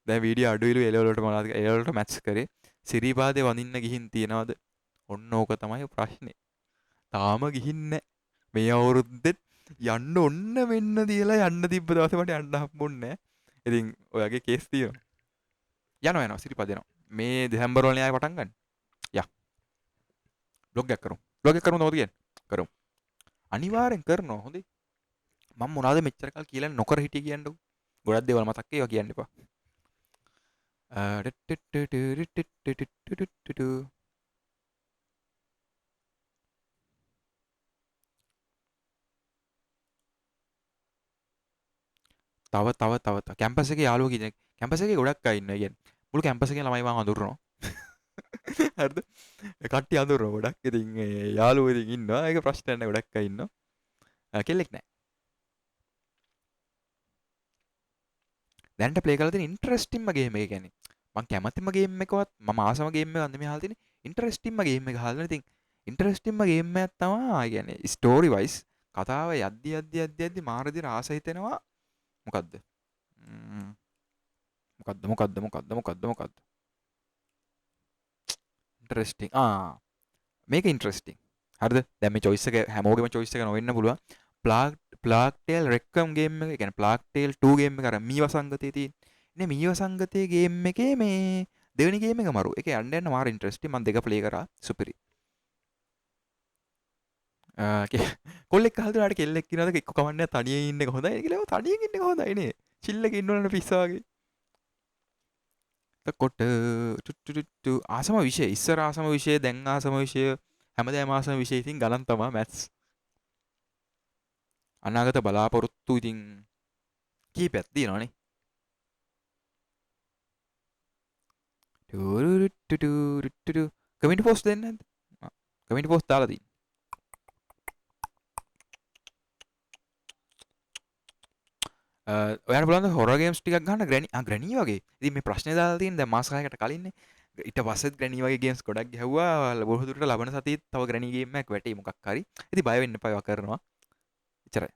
දැන් වීඩියෝ අඩුයිලු එලවලට මොනවද එලවලට මැච් කරේ. සිරිපාදේ වඳින්න ගිහින් තියනවද? ඔන්න ඕක තමයි ප්‍රශ්නේ. තාම ගිහින් නෑ. මේ අවුරුද්දෙත් යන්න ඔන්න වෙන්න තියලා යන්න තිබ්බ දවසේ මට යන්න හම්බුන්නේ නෑ. ඉතින් ඔයගේ කේස් තියෙනවා. යනවා සිරිපද යනවා. මේ දෙසැම්බර් වල න්යාය පටන් ගන්න. යා. බ්ලොග් එකක් කරමු. බ්ලොග් එකක් කරමුද මොකද කියන්නේ? කරමු. අනිවාර්යෙන් කරනවා හොඳේ. මම මොනවද මෙච්චර කල් කියලා නොකර හිටියේ කියන්නකෝ. ගොඩක් දේවල් මතක් ඒවා කියන්න එපා. තව කැම්පස් එකේ යාළුවෝ කීදෙනෙක් කැම්පස් එකේ ගොඩක් අය ඉන්නවා කියන්නේ. මුළු කැම්පස් එකේ ළමයි මම අඳුරනවා. හරිද? කට්ටිය අඳුරනවා ගොඩක්. ඉතින් යාළුවෝ ඉතින් ඉන්නවා. ඒක ප්‍රශ්නයක් නෑ ගොඩක් අය ඉන්නවා. කෙල්ලෙක් නෑ. දැනට ප්ලේ කරලා තියෙන ඉන්ටරෙස්ටිංම ගේම් එක කියන්නේ. මම කැමතිම ගේම් එකවත් මම ආසම ගේම් එකක් නෙමෙයි අහලා තියෙන්නේ. ඉන්ටරෙස්ටිංම ගේම් එක අහලා ඉතින් ඉන්ටරෙස්ටිංම ගේම් එකක් තමයි කියන්නේ ස්ටෝරි වයිස් කතාව යද්දි මාර විදිහට ආස හිතෙනවා. මොකද්ද? මොකද්ද? ඉන්ටරෙස්ටිං. මේක ඉන්ටරෙස්ටිං. හරිද? දැන් මේ choice එක හැමෝගෙම choice එක නොවෙන්න පුළුවන්. ප්ලාග් ටේල් රෙක්කම් ගේම් එක. ඒ කියන්නේ ප්ලාග් ටේල් 2 ගේම් එක අර මීව සංගතයේ තියෙන. ඉතින් මීව සංගතයේ ගේම් එකේ මේ දෙවෙනි ගේම් එක මරු. ඒක යන්න මාර ඉන්ටරෙස්ටිං. මම දෙක ප්ලේ කරා. සුපිරි. කොල්ලෙක් අහලා දෙනාට කෙල්ලෙක් ඉන්නවද එක්ක කවන්නේ තනියෙන් ඉන්න එක හොඳයි කියලා. තනියෙන් ඉන්න එක හොඳයි නේ. චිල් එකේ ඉන්නවනේ පිස්සා වගේ. එතකොට ආසම විෂය ඉස්සර ආසම විෂය දැන් ආසම විෂය හැමදාම ආසම විෂය ඉතින් ගණන් තමයි මැත්ස්. අනාගත බලාපොරොත්තු ඉතින් කීපයක් තියෙනවනේ. කමෙන්ට් පෝස්ට් දෙන්න නැද්ද? කමෙන්ට් පෝස්ට් දාලා තියෙන. ඔයාලට බලන්න හොරර් ගේම්ස් ටිකක් ගන්න ග්‍රැනී වගේ. ඉතින් මේ ප්‍රශ්නේ දාලා තියෙන දැන් මාස 6කට කලින්නේ. ඊට පස්සෙත් ග්‍රැනී වගේ ගේම්ස් ගොඩක් ගැහුවා. බොහෝ දුරට ලබන සතියේත් තව ග්‍රැනී ගේම් එකක් වැටේ මොකක් හරි. ඉතින් බය වෙන්න එපා ඒවා කරනවා. එච්චරයි.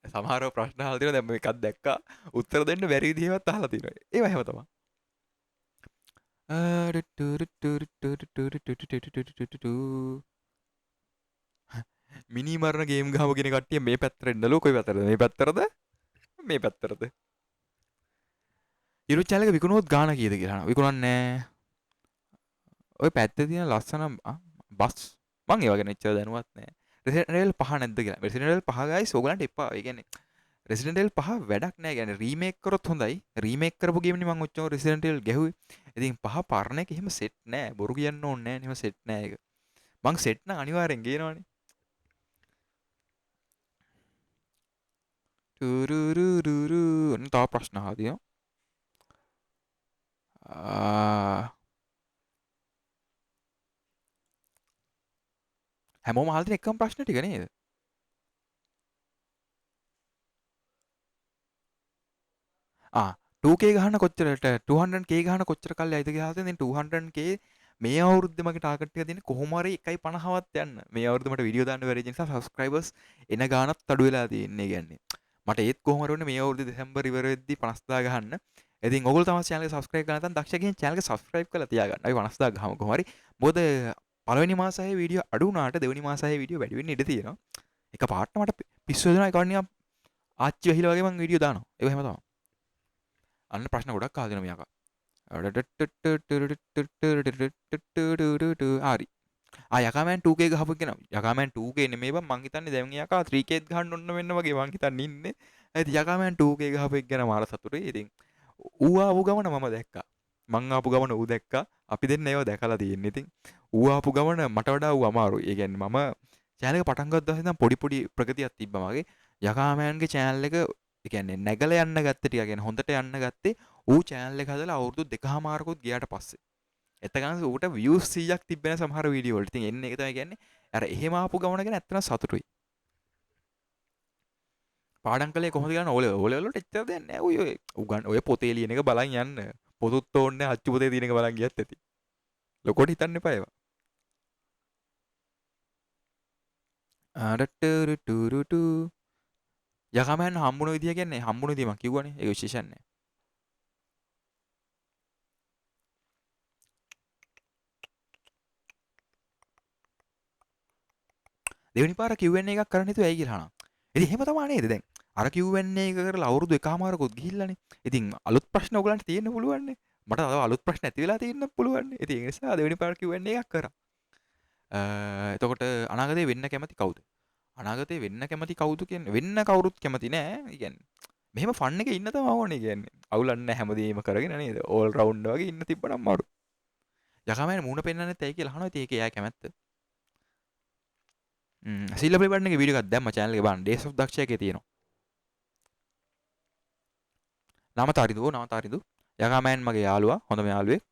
සමහරව ප්‍රශ්න අහලා තියෙනවා දැන් මේකක් දැක්කා. උත්තර දෙන්න බැරි විදිහවත් අහලා තියෙනවා. ඒවා හැම තමයි. මිනි මරණ ගේම් ගහම කෙන කට්ටිය මේ පැත්තට එන්නලු කොයි පැත්තටද මේ පැත්තටද මේ පැත්තටද YouTube channel එක විකුණුවොත් ගාණ කීයද කියලා අහනවා විකුණන්නේ ඔය පැත්තේ තියෙන ලස්සන බස් මං ඒව ගැන එච්චර දැනුවත් නෑ Resident Evil 5 නැද්ද කියලා Resident Evil 5 guys ඕගලන්ට එපා ඒ කියන්නේ Resident Evil 5 වැඩක් නෑ කියන්නේ රීමේක් කරොත් හොඳයි රීමේක් කරපු ගේම් නේ මං ඔච්චර Resident Evil ගැහුවේ ඉතින් 5 පරණ එක එහෙම සෙට් නෑ බොරු කියන්න ඕනේ නෑ එහෙම සෙට් නෑ ඒක මං සෙට් නම් අනිවාර්යෙන් ගේනවනේ ටුරුරුරුරු ඔන්න තව ප්‍රශ්න අහලා තියෙනවා හැමෝම අහලා තියෙන එකම ප්‍රශ්න ටික නේද? 2K ගහන්න කොච්චරට 200K ගහන්න කොච්චර කල් ඇයිද කියලා හිතන්නේ. දැන් 200K මේ අවුරුද්දේ මගේ ටාගට් එක තියෙන්නේ කොහොම හරි 1.50වත් යන්න. මේ අවුරුද්දේ මට වීඩියෝ දාන්න බැරි නිසා සබස්ක්‍රයිබර්ස් එන ගානත් අඩු වෙලා තියෙන්නේ. කියන්නේ මට ඒත් කොහොම හරි වුණේ මේ අවුරුද්දේ දෙසැම්බර් ඉවර වෙද්දී 50000 ගහන්න. ඉතින් ඔයගොල්ලෝ තමයි channel එක subscribe කරලා නැත්නම් දක්ෂ ගිහින් channel එක subscribe කරලා තියාගන්න. අපි 50000 ගහමු කොහොම හරි. මොකද පළවෙනි මාසයේ වීඩියෝ අඩු වුණාට දෙවෙනි මාසයේ වීඩියෝ වැඩි වෙන්න ඉඩ තියෙනවා. එක පාටට මට පිස්සු වෙනවා. ඒක නිකන් ආච්චි වැහිලා වගේ මම වීඩියෝ දානවා. ඒක එහෙම තමයි. අන්න ප්‍රශ්න ගොඩක් අහගෙන මෙයාක. හරි. යකාමෑන් 2K ගහපු කෙනා. යකාමෑන් 2K නෙමෙයි බං මං හිතන්නේ දැන් යකා 3K ගහන්න ඕන වෙන්න වගේ මං හිතන්නේ ඉන්නේ. ඒත් යකාමෑන් 2K ගහපු එක ගැන මාර සතුටුයි. ඉතින් ඌ ආපු ගමන මම දැක්කා. මං ආපු ගමන ඌ දැක්කා. අපි දෙන්න ඒව දැකලා තියෙන්නේ. ඉතින් ඌ ආපු ගමන මට වඩා ඌ අමාරුයි. ඒ කියන්නේ මම channel එක පටන් ගත්තා ඉඳන් පොඩි පොඩි ප්‍රගතියක් තිබ්බා මගේ. යකාමෑන්ගේ channel එක ඒ කියන්නේ නැගලා යන්න ගත්ත ටික කියන්නේ හොඳට යන්න ගත්තේ ඌ channel එක හදලා අවුරුදු දෙකමාරකුත් ගියාට පස්සේ. එතකන් ඌට views 100ක් තිබෙන සමහර වීඩියෝ වලට. ඉතින් එන්නේ ඒක තමයි කියන්නේ. අර එහෙම ආපු ගමන ගැන ඇත්තටම සතුටුයි. පාඩම් කළේ කොහොමද කියලා ඕලෙ වලට එච්චර දෙයක් නෑ. ඔය පොතේ ලියන එක බලන් යන්න. පොතුත් ඕන්නේ අච්චු පොතේ තියෙන එක බලන් ගියත් ඇති. ලොකෝට හිතන්න එපා ඒවා. ආඩට්ටුරුටුරුටු යකමෑන් හම්බුන විදිය කියන්නේ හම්බුන විදිය මම කිව්වනේ. ඒක විශේෂයක් නෑ. දෙවෙනි පාර Q&A එකක් කරන්න හිතුවේ ඇයි කියලා අහනවා. ඉතින් එහෙම තමයි නේද දැන්. අර Q&A එක කරලා අවුරුදු එකමාරකුත් ගිහිල්ලානේ. ඉතින් අලුත් ප්‍රශ්න ඔයගලන්ට තියෙන්න පුළුවන් නේ. මට තව අලුත් ප්‍රශ්න ඇති වෙලා තියෙන්න පුළුවන් නේ. ඉතින් ඒ නිසා දෙවෙනි පාර Q&A එකක් කරා. එතකොට අනාගතේ වෙන්න කැමති කවුද? අනාගතේ වෙන්න කැමති කවුද කියන්නේ වෙන්න කවුරුත් කැමති නෑ. ඒ කියන්නේ මෙහෙම ෆන් එකේ ඉන්න තමයි ඕනේ කියන්නේ. අවුලන්නේ නැහැ හැමදේම කරගෙන නේද? ඕල් රවුන්ඩ් වගේ ඉන්න තිබ්බනම් මාරු. යකමෑන් මූණ පෙන්නන්නෙත් ඇයි කියලා අහනවා. ඉතින් ඒක එයා කැමැත්ත. සිල්ල ප්ලේ බටන් එකේ වීඩියෝ එකක් දැම්මා channel එකේ බලන්න. Days of Daksha එකේ තියෙනවා. නම තරිදු. යකමෑන් මගේ යාළුවා. හොඳම යාළුවෙක්.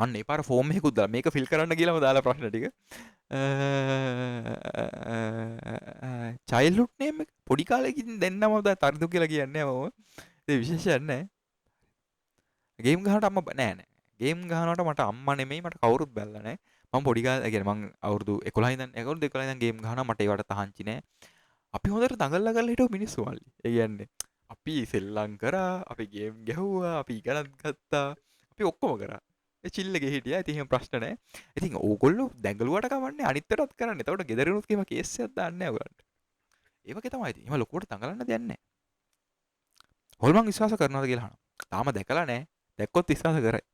අන්න ඒ පාර ෆෝම් එකකුත් දාලා මේක ෆිල් කරන්න කියලාම දාලා ප්‍රශ්න ටික. චයිල්ඩ්හුඩ් නේම් එක පොඩි කාලේ ඉඳන් දෙන්නම තරිදු කියලා කියන්නේ මම. ඒ විශේෂයක් නැහැ. ගේම් ගහනට අම්මා නෑ. ගේම් ගහනවට මට අම්මා නෙමෙයි මට කවුරුත් බැලලා නෑ. මම පොඩි කාලේ කියන්නේ මං අවුරුදු 11 ඉඳන් ගේම් ගහනවා මට ඒවට තහංචි නෑ. අපි හොඳට දඟලලා කරලා හිටපු මිනිස්සු මල්ලි. ඒ කියන්නේ අපි සෙල්ලම් කරා, අපි ගේම් ගැහුවා, අපි ඉගෙනත් ගත්තා. අපි ඔක්කොම කරා. ඒ චිල් එකේ හිටියා. ඉතින් එහෙම ප්‍රශ්න නෑ. ඉතින් ඕගොල්ලෝ දැඟලුවට කමන්නේ අනිත්තරත් කරන්න. එතකොට ගෙදරිනුත් කීම කේස් එකක් දාන්නේ නෑ ඔයගලන්ට. ඒ වගේ තමයි ඉතින්. එහෙම ලොකුවට දඟලන්න දෙයක් නෑ. හොල්මන් විශ්වාස කරනවද කියලා අහනවා. තාම දැකලා නෑ. දැක්කොත් විශ්වාස කරයි.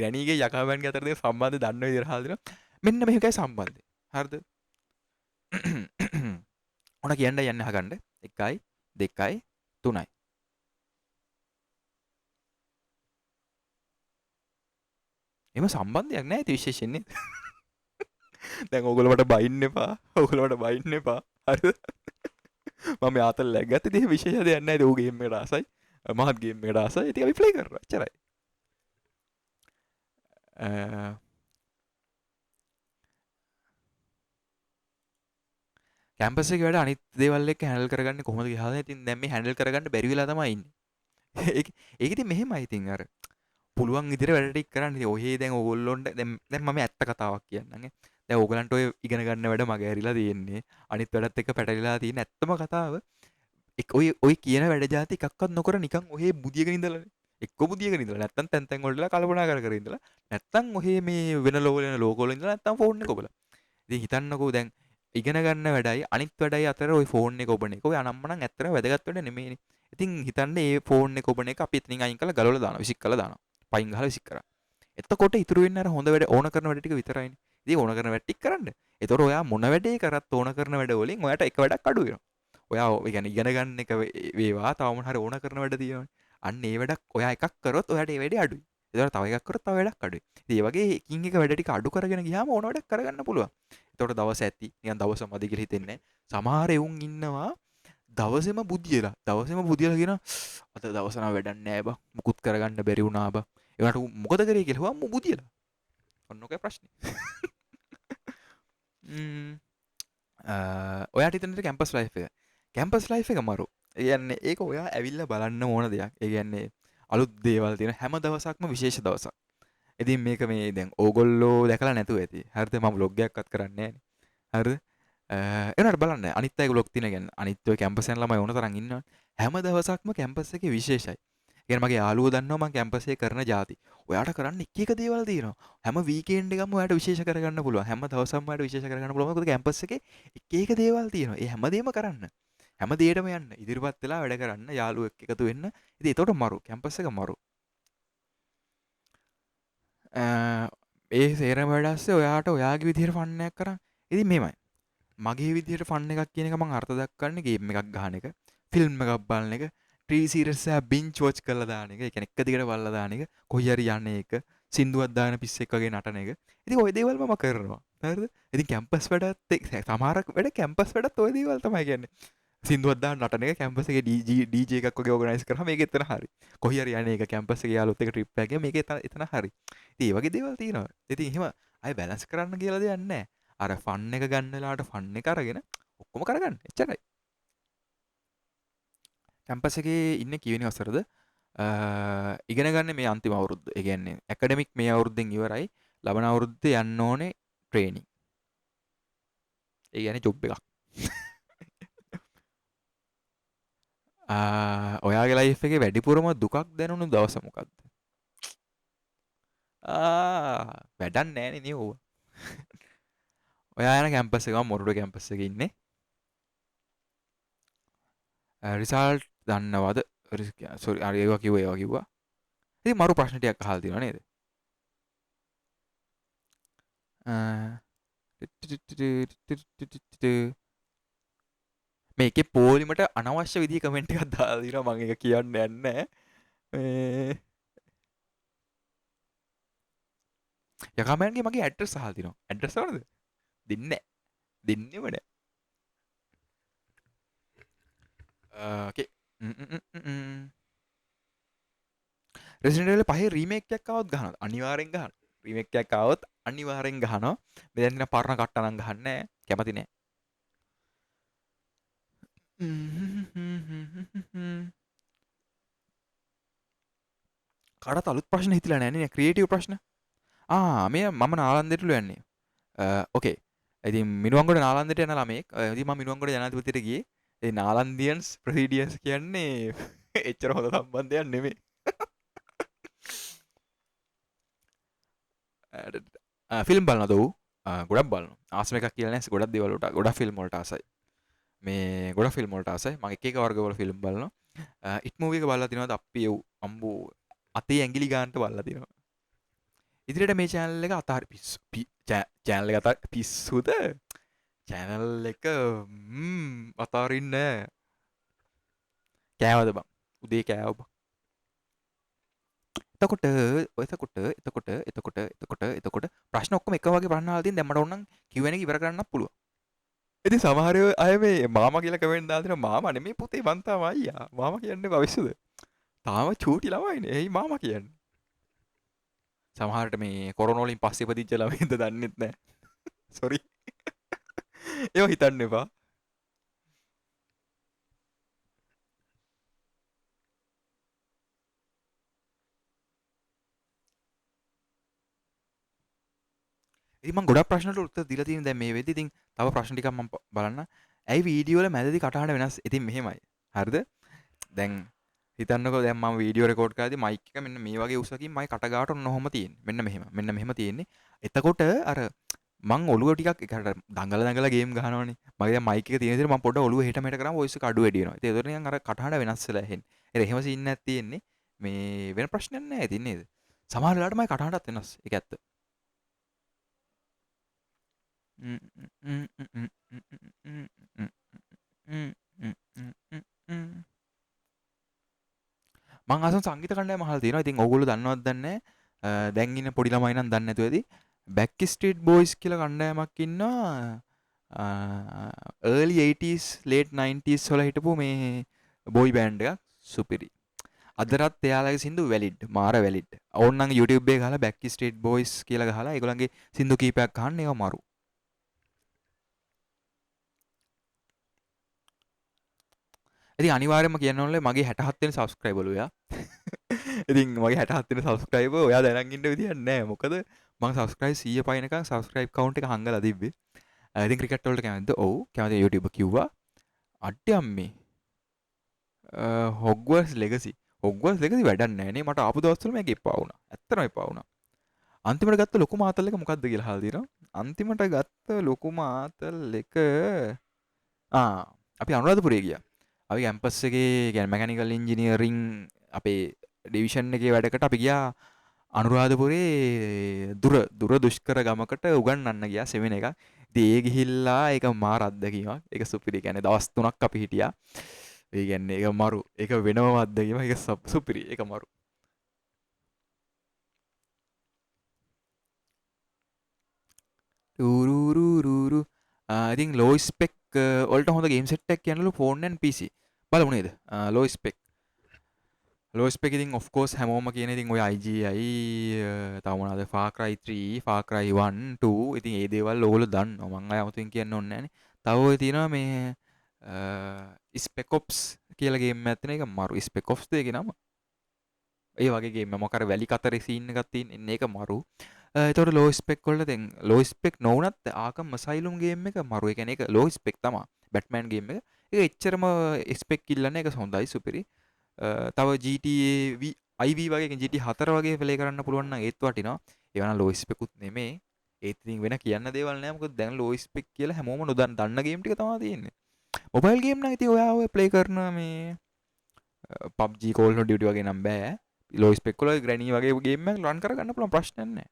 ගැනීගේ යකාමෑන්ගේ අතරේ සම්බන්ධය දන්න විදිහට හදලා දෙනවා. මෙන්න මේකයි සම්බන්ධය. හරිද? ඔන්න කියන්න යන්න අහගන්න. 1යි 2යි 3යි. එම සම්බන්ධයක් නැහැ ඉතින් විශේෂයෙන් නේද? දැන් ඕගොල්ලෝ මට බයින්න එපා. හරිද? මම ආතල් läග්ගත් ඉතින් විශේෂ දෙයක් නැහැ. ඌ ගේම් එකට ආසයි. මහත් ගේම් එකට ආසයි. ඉතින් අපි ප්ලේ කරනවා. එච්චරයි. කැම්පස් එකේ වැඩ අනිත් දේවල් එක්ක හැන්ඩල් කරගන්නේ කොහොමද කියලා හදන. ඉතින් දැන් මේ හැන්ඩල් කරගන්න බැරි වෙලා තමයි ඉන්නේ. ඒක ඉතින් මෙහෙමයි ඉතින් අර පුළුවන් විදිහට වැඩ ටික කරන්න. ඉතින් ඔහේ දැන් ඕගොල්ලොන්ට දැන් මම ඇත්ත කතාවක් කියන්නම් ඈ. දැන් ඕගලන්ට ඔය ඉගෙන ගන්න වැඩ මගේ ඇරිලා තියෙන්නේ. අනිත් වැඩත් එක්ක පැටලිලා තියෙන ඇත්තම කතාව. ඔය කියන වැඩ જાති එකක්වත් නොකර නිකන් ඔහේ බුදියගෙන ඉඳලානේ. එක්ක බුදියගෙන ඉඳලා නැත්තම් තැන් තැන් වලට කල්පනා කර කර ඉඳලා නැත්තම් ඔහේ මේ වෙන ලෝකවල ඉඳලා නැත්තම් ෆෝන් එක ඔබලා. ඉතින් හිතන්නකෝ දැන් ඉගෙන ගන්න වැඩයි අනිත් වැඩයි අතර ওই ෆෝන් එක ඔබන එක ඔය අනම්මනම් ඇත්තටම වැදගත් වැඩ නෙමෙයිනේ. ඉතින් හිතන්නේ මේ ෆෝන් එක ඔබන එක අපි එතනින් අයින් කරලා ගලවලා දානවා විසික් කරලා දානවා. පයින් ගහලා විසික් කරා. එතකොට ඉතුරු වෙන්නේ අර හොඳ වැඩ ඕන කරන වැඩ ටික විතරයිනේ. ඉතින් ඕන කරන වැඩ ටික කරන්න. ඒතකොට ඔයා මොන වැඩේ කරත් ඕන කරන වැඩ වලින් ඔයාට එක වැඩක් අඩු වෙනවා. ඔයා ඒ කියන්නේ ඉගෙන ගන්න එක වේවා තව මොන හරි ඕන කරන වැඩ තියෙනවනේ. අන්න ඒ වැඩක් ඔයා එකක් කරොත් ඔයාට ඒ වැඩේ අඩුයි. ඒතකොට තව එකක් කරොත් තව වැඩක් අඩුයි. ඉතින් ඒ වගේ එකින් එක වැඩ ටික අඩු කරගෙන ගියාම ඕන වැඩක් කරගන්න පුළුවන්. එතකොට දවස ඇති නිකන් දවස මදි කියලා හිතෙන්නේ නැහැ. සමහර එවුන් ඉන්නවා දවසේම බුදියලා කියන අද දවස නම් වැඩක් නැහැ බං. මුකුත් කරගන්න බැරි වුණා බං. ඒකට මොකද කරේ කියලා හුවම් බුදියලා. ඔන්න ඔකයි ප්‍රශ්නේ. ඔයාට හිතෙනද කැම්පස් ලයිෆ් එක. කැම්පස් ලයිෆ් එක මරු. ඒ කියන්නේ ඒක ඔයා ඇවිල්ලා බලන්න ඕන දෙයක්. ඒ කියන්නේ අලුත් දේවල් තියෙන හැම දවසක්ම විශේෂ දවසක්. ඉතින් මේක මේ දැන් ඕගොල්ලෝ දැකලා නැතුව ඇති. හරිද? මම vlog එකක්වත් කරන්නේ නැහැ නේ. හරිද? ඒනට බලන්න අනිත් අය vlog තියෙන කියන්නේ අනිත් ඔය කැම්පස් යන ළමයි ඕන තරම් ඉන්නවනේ. හැම දවසක්ම කැම්පස් එකේ විශේෂයි. කියන්නේ මගේ යාළුවෝ දන්නවා මම කැම්පස් එකේ කරන જાති. ඔයාට කරන්න එක එක දේවල් තියෙනවා. හැම වීකෙන්ඩ් එකක්ම ඔයාට විශේෂ කරගන්න පුළුවන්. හැම දවසක්ම ඔයාට විශේෂ කරගන්න පුළුවන්. මොකද කැම්පස් එකේ එක එක දේවල් තියෙනවා. ඒ හැමදේම කරන්න. හැම දෙයකටම යන්න. ඉදිරියපත් වෙලා වැඩ කරන්න. යාළුවෙක් එකතු වෙන්න. ඉතින් ඒතකොට මරු. කැම්පස් එක මරු. අ, ඒ සේරම වැඩස්සේ ඔයාට ඔයාගේ විදිහට ෆන් එකක් කරන්. ඉතින් මෙහෙමයි. මගේ විදිහට ෆන් එකක් කියන එක මම අර්ථ දක්වන්නේ ගේම් එකක් ගහන එක, ෆිල්ම් එකක් බලන එක, ටීවී සීරීස් එක බින්ජ් වොච් කරලා දාන එක, ඒ කියන්නේ එක දිගට බලලා දාන එක, කොහි හරි යන එක, සින්දුවක් දාන පිස්සෙක් වගේ නටන එක. ඉතින් ওই දේවල් මම කරනවා. හරිද? ඉතින් කැම්පස් වැඩත් සමහර වැඩ කැම්පස් වැඩත් ওই දේවල් තමයි කියන්නේ. සින්දුවක් දාන්න නටන එක කැම්පස් එකේ ඩීජේ එකක් වගේ ඕගනයිස් කරාම මේක එතන හරි. කොහි හරි යන්නේ ඒක කැම්පස් එකේ යාළුවොත් එක්ක ට්‍රිප් එකක් ගියා මේක එතන හරි. ඉතින් මේ වගේ දේවල් තියෙනවා. ඉතින් එහෙම අය බැලන්ස් කරන්න කියලා දෙයක් නැහැ. අර ෆන් එක ගන්න වෙලාවට ෆන් එක අරගෙන ඔක්කොම කරගන්න. එච්චරයි. කැම්පස් එකේ ඉන්නේ කීවෙනි වසරද? ඉගෙන ගන්න මේ අන්තිම අවුරුද්ද. ඒ කියන්නේ ඇකඩමික් මේ අවුරුද්දෙන් ඉවරයි. ලබන අවුරුද්දේ යන්න ඕනේ ට්‍රේනින්. ඒ කියන්නේ ජොබ් එකක්. ඔයාගේ ලයිෆ් එකේ වැඩිපුරම දුකක් දැනුණු දවස මොකක්ද? වැඩක් නැහැනේ නේ ඕව. ඔයා යන කැම්පස් එක මම මොරටු කැම්පස් එකේ ඉන්නේ. රිසල්ට් දන්නවද? සෝරි අර ඒවා කිව්වා. ඉතින් මරු ප්‍රශ්න ටිකක් අහලා තියෙනවා නේද? මේකේ පොලිමට අනවශ්‍ය විදිහේ කමෙන්ට් එකක් දාලා දිනවා මම ඒක කියන්න යන්නේ නැහැ. මේ යකමන්ගේ මගේ ඇඩ්‍රස් අහලා තිනවා. ඇඩ්‍රස් වලද? දෙන්නේ නැහැ. දෙන්නෙම නැහැ. ඕකේ. රෙසිඩන්ට් එවිල් 5 රීමේක් එකක් ආවොත් ගහනවා. අනිවාර්යෙන් ගහනවා. රීමේක් එකක් ආවොත් අනිවාර්යෙන් ගහනවා. මේ දැන් දින පරණ කට්ට නම් ගහන්නේ නැහැ. කැමති නැහැ. කාටත් අලුත් ප්‍රශ්න හිතිලා නැහැ නේ ක්‍රියේටිව් ප්‍රශ්න. මේ මම නාලන්දෙටලු යන්නේ. ඕකේ. ඉතින් මිනුවන්ගොඩ නාලන්දෙට යන ළමෙක්. ඉතින් මම මිනුවන්ගොඩ ජනාධිපතියට ගියේ. ඒ නාලන්දියන්ස් ප්‍රොසීඩියර්ස් කියන්නේ එච්චර හොඳ සම්බන්ධයක් නෙමෙයි. ෆිල්ම් බලනවද ඌ? ගොඩක් බලනවා. ආසම එකක් කියලා නැහැ. ගොඩක් දේවල් වලට ගොඩක් ෆිල්ම් වලට ආසයි. මේ ගොඩක් ෆිල්ම් වලට ආසයි. මම එක එක වර්ගවල ෆිල්ම් බලනවා. ඉට් මූවි එක බලලා තිනවද? අප්පිය අම්බෝ අතේ ඇඟිලි ගන්නට බලලා තිනවා. ඉදිරියට මේ channel එක අතාරි පිස්සු. channel එක අතාරි පිස්සුද? channel එක අතාරින්නේ නැහැ. කෑවද බං? උදේ කෑව බං. එතකොට ප්‍රශ්න ඔක්කොම එක වගේ ප්‍රශ්න අහලා තියෙන දැන් මට ඕනනම් Q&A එක ඉවර කරන්නත් පුළුවන්. ඉතින් සමහර අය මේ මාමා කියලා කමෙන්ට් දාලා තියෙනවා මාමා නෙමෙයි පුතේ මං තාම අයියා. මාමා කියන්නේ භවිෂ්‍යද? තාම චූටි ළමයිනේ. එයි මාමා කියන්නේ. සමහරට මේ කොරෝනා වලින් පස්සේ ඉපදිච්ච ළමයින්ද දන්නෙත් නැහැ. සෝරි. ඒව හිතන්න එපා. ඉතින් මම ගොඩක් ප්‍රශ්න වලට උත්තර දීලා තියෙන දැන් මේ වෙද්දි ඉතින් තව ප්‍රශ්න ටිකක් මම බලන්න. ඇයි වීඩියෝ වල මැදදී කටහඬ වෙනස්? ඉතින් මෙහෙමයි. හරිද? දැන් හිතන්නකෝ දැන් මම වීඩියෝ රෙකෝඩ් කරද්දී මයික් එක මෙන්න මේ වගේ උසකින් මයි කට ගාවට ඔන්න ඔහොම තියෙන්නේ. මෙන්න මෙහෙම තියෙන්නේ. එතකොට අර මං ඔළුව ටිකක් එකට දඟල ගේම් ගහනවනේ. මගේ දැන් මයික් එක තියෙන විදිහට මම පොඩ්ඩක් ඔළුව හෙට මෙහෙට කරාම වොයිස් එක අඩු වැඩි වෙනවා. ඉතින් ඒතකොට නිකන් අර කටහඬ වෙනස් වෙලා ඇහෙන්නේ. ඒ එහෙම සීන් එකක් තියෙන්නේ. මේ වෙන ප්‍රශ්නයක් නැහැ ඉතින් නේද? සමහර වෙලාවට මගේ කටහඬත් වෙනස්. ඒක ඇත්ත. මං අසන සංගීත කණ්ඩායම අහලා තියෙනවා. ඉතින් ඕගොල්ලෝ දන්නවද දන්නේ නැහැ. දැන් ඉන්න පොඩි ළමයි නම් දන්නේ නැතුව ඇති. බැක් ස්ට්‍රීට් බෝයිස් කියලා කණ්ඩායමක් ඉන්නවා. early 80s late 90s වල හිටපු මේ බෝයි බෑන්ඩ් එකක් සුපිරි. අදටත් එයාලගේ සින්දු වැලිඩ් මාර වැලිඩ්. ඕන්නම් YouTube එකේ ගහලා බැක් ස්ට්‍රීට් බෝයිස් කියලා ගහලා ඒගොල්ලන්ගේ සින්දු කීපයක් අහන්න ඒවා මරු. ඉතින් අනිවාර්යයෙන්ම කියන්න ඕනේ මගේ 67 වෙනි සබ්ස්ක්‍රයිබර්ලු එයා. ඉතින් මගේ 67 වෙනි සබ්ස්ක්‍රයිබර් ඔයා දැනන් ඉන්න විදියක් නැහැ. මොකද මම සබ්ස්ක්‍රයිබ් 100 පයින්කම් සබ්ස්ක්‍රයිබ් කවුන්ට් එක හංගලා තිබ්බේ. ඉතින් ක්‍රිකට් වලට කැමතිද? ඔව්. කැමති YouTube කිව්වා. අඩ්ඩේ අම්මේ. හොග්වර්ස් ලෙගසි. හොග්වර්ස් ලෙගසි වැඩක් නැහැ නේ. මට ආපු දවස්වල මේක එපා වුණා. ඇත්තටම එපා වුණා. අන්තිමට ගත්ත ලොකුම ආතල් එක මොකක්ද කියලා අහලා තියෙනවා. අන්තිමට ගත්ත ලොකුම ආතල් එක අපි අනුරාධපුරේ ගියා. අපි කැම්පස් එකේ කියන්නේ මැකැනිකල් ඉන්ජිනියරින් අපේ ඩිවිෂන් එකේ වැඩකට අපි ගියා අනුරාධපුරේ දුර දුෂ්කර ගමකට උගන්වන්න ගියා සෙමින එකක්. ඉතින් ඒ ගිහිල්ලා ඒක මාර අත්දැකීමක්. ඒක සුපිරි. කියන්නේ දවස් 3ක් අපි හිටියා. ඒ කියන්නේ ඒක මරු. ඒක වෙනම අත්දැකීමක්. ඒක සුපිරි. ඒක මරු. ටූරුරුරුරු. ඉතින් ලෝ ස්පෙක් වලට හොඳ ගේම් සෙට් එකක් කියනලු ෆෝන් and PC. බලමු නේද? ලෝ ස්පෙක්. ලෝ ස්පෙක් ඉතින් of course හැමෝම කියන ඉතින් ඔය IGI තව මොනවාද Far Cry 3, Far Cry 1, 2 ඉතින් ඒ දේවල් ඕගොල්ලෝ දන්නවා. මම අය 아무තෙන් කියන්න ඕනේ නැහනේ. තව ඔය තියෙනවා මේ Spec Ops කියලා ගේම් එකක් තියෙන එක මරු. Spec Ops දෙකේ නම. ඒ වගේ ගේම් එකක් මොකක් හරි වැලි කතරේ සීන් එකක් තියෙන. ඉන්න ඒක මරු. එතකොට ලෝ ස්පෙක් වල දැන් ලෝ ස්පෙක් නොවුනත් ආකම් අසයිලුම් ගේම් එක මරු. ඒ කියන්නේ ඒක ලෝ ස්පෙක් තමයි. බැට්මෑන් ගේම් එක. ඒක එච්චරම ස්පෙක් ඉල්ලන්නේ ඒක හොඳයි සුපිරි. තව GTA IV වගේ GTA 4 වගේ ප්ලේ කරන්න පුළුවන් නම් ඒත් වටිනවා. ඒවා නම් ලෝ ස්පෙකුත් නෙමෙයි. ඒත් ඉතින් වෙන කියන්න දේවල් නෑ. මොකද දැන් ලෝ ස්පෙක් කියලා හැමෝම දන්න ගේම් ටික තමයි තියෙන්නේ. මොබයිල් ගේම් නම් ඉතින් ඔයා ඔය ප්ලේ කරන මේ PUBG Call of Duty වගේ නම් බෑ. ලෝ ස්පෙක් වල ග්‍රැනි වගේ ගේම් එකක් රන් කරගන්න පුළුවන් ප්‍රශ්නයක් නෑ.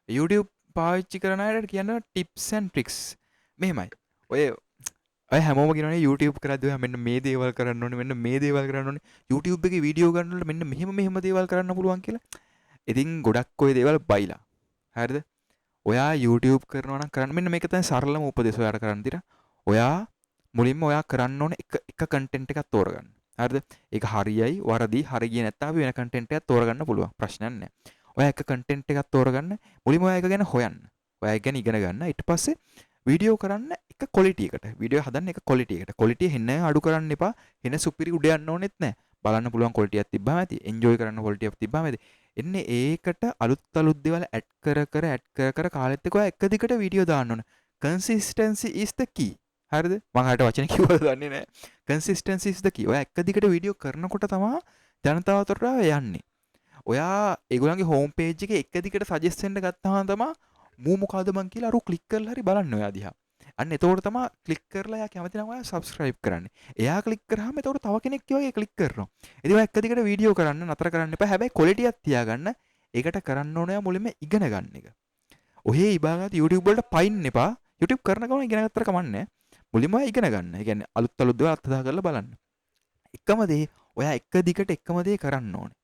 YouTube පාවිච්චි කරන අයට කියන්න ටිප්ස් ඇන්ඩ් ට්‍රික්ස්. මෙහෙමයි. ඔය ඔය හැමෝම කියනවනේ YouTube කරද්දී ඔයා මෙන්න මේ දේවල් කරන්න ඕනේ මෙන්න මේ දේවල් කරන්න ඕනේ YouTube එකේ වීඩියෝ ගන්නකොට මෙන්න මෙහෙම දේවල් කරන්න පුළුවන් කියලා. ඉතින් ගොඩක් ඔය දේවල් බයිලා. හරිද? ඔයා YouTube කරනවා නම් කරන්න මෙන්න මේක තමයි සරලම උපදේශ ඔයාට කරන්න දිලා. ඔයා මුලින්ම ඔයා කරන්න ඕනේ එක කන්ටෙන්ට් එකක් තෝරගන්න. හරිද? ඒක හරියයි වරදි හරි ගියේ නැත්නම් අපි වෙන කන්ටෙන්ට් එකක් තෝරගන්න පුළුවන්. ප්‍රශ්නයක් නැහැ. ඔයා එක කන්ටෙන්ට් එකක් තෝරගන්න. මුලින්ම ඔයා ඒක ගැන හොයන්න. ඔයා ඒක ගැන ඉගෙන ගන්න. ඊට පස්සේ වීඩියෝ කරන්න එක කොලිටි එකට. වීඩියෝ හදන්න එක කොලිටි එකට. කොලිටිය හෙන්න අඩු කරන්න එපා. හෙන්න සුපිරි උඩ යන්න ඕනෙත් නැහැ. බලන්න පුළුවන් කොලිටියක් තිබ්බම ඇති. එන්ජොයි කරන්න කොලිටියක් තිබ්බම ඇති. එන්නේ ඒකට අලුත් දේවල් ඇඩ් කර කාලෙත් එක්ක ඔයා එක දිගට වීඩියෝ දාන්න ඕන. consistency is the key. හරිද? මම හරියට වචන කිව්වද දන්නේ නැහැ. consistency is the key. ඔයා එක දිගට වීඩියෝ කරනකොට තමයි ජනතාව අතරට යන්නේ. ඔයා ඒගොල්ලන්ගේ හෝම් පේජ් එකේ එක දිගට සජෙස්ට් වෙන්න ගත්තාම තමයි මූ මොකද්ද මං කියලා අර ක්ලික් කරලා හරි බලන්න ඔයා දිහා. අන්න එතකොට තමයි ක්ලික් කරලා එයා කැමති නම් ඔයා සබ්ස්ක්‍රයිබ් කරන්නේ. එයා ක්ලික් කරාම එතකොට තව කෙනෙක් ඒ වගේ ක්ලික් කරනවා. ඉතින් ඔයා එක දිගට වීඩියෝ කරන්න නතර කරන්න එපා. හැබැයි ක්වොලිටියක් තියාගන්න. ඒකට කරන්න ඕනේ මුලින්ම ඉගෙන ගන්න එක. ඔහේ ඉබාගත් YouTube වලට පයින් එපා. YouTube කරන ගමන් ඉගෙන ගත්තට කමන්නේ. මුලින්ම ඔයා ඉගෙන ගන්න. ඒ කියන්නේ අලුත් දේවල් අත්දැක කරලා බලන්න. එකම දේ ඔයා එක දිගට එකම දේ කරන්න ඕනේ.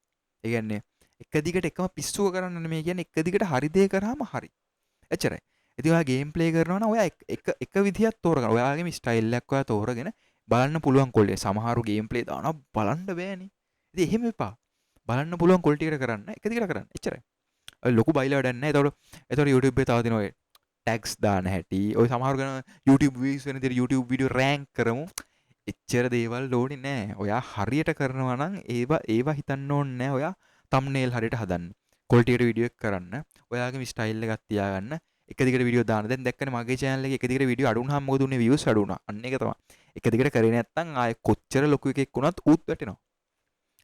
ඒ කියන්නේ එක දිගට එකම පිස්සුව කරන්න නෙමෙයි කියන්නේ එක දිගට හරි දේ කරාම හරි. එච්චරයි. ඉතින් ඔයා ගේම් ප්ලේ කරනවා නම් ඔයා එක විදියක් තෝරගන්න. ඔයාගේම ස්ටයිල් එකක් ඔයා තෝරගෙන බලන්න පුළුවන් කොල්ලේ. සමහරු ගේම් ප්ලේ දානවා බලන්න බෑනේ. ඉතින් එහෙම එපා. බලන්න පුළුවන් ක්වොලිටි එකට කරන්න. එක දිගට කරන්න. එච්චරයි. ඔය ලොකු බයිලා වැඩක් නැහැ. එතකොට YouTube එකේ තව තියෙන ඔය ටැග්ස් දාන හැටි. ඔය සමහරු කරන YouTube views වෙන විදිහට YouTube වීඩියෝ රෑන්ක් කරමු. එච්චර දේවල් ඕනේ නැහැ. ඔයා හරියට කරනවා නම් ඒවා හිතන්න ඕනේ නැහැ. ඔයා thumbnail හරියට හදන්න. ක්වොලිටි එකට වීඩියෝ එක කරන්න. ඔයාගේම ස්ටයිල් එකක් තියාගන්න. එක දිගට වීඩියෝ දාන්න. දැන් දැක්කනේ මගේ channel එකේ එක දිගට වීඩියෝ අඩු වුණාම මොකද උනේ views අඩු වුණා. අන්න ඒක තමයි. එක දිගට කරේ නැත්නම් ආයේ කොච්චර ලොකු එකෙක් වුණත් ඌත් වැටෙනවා.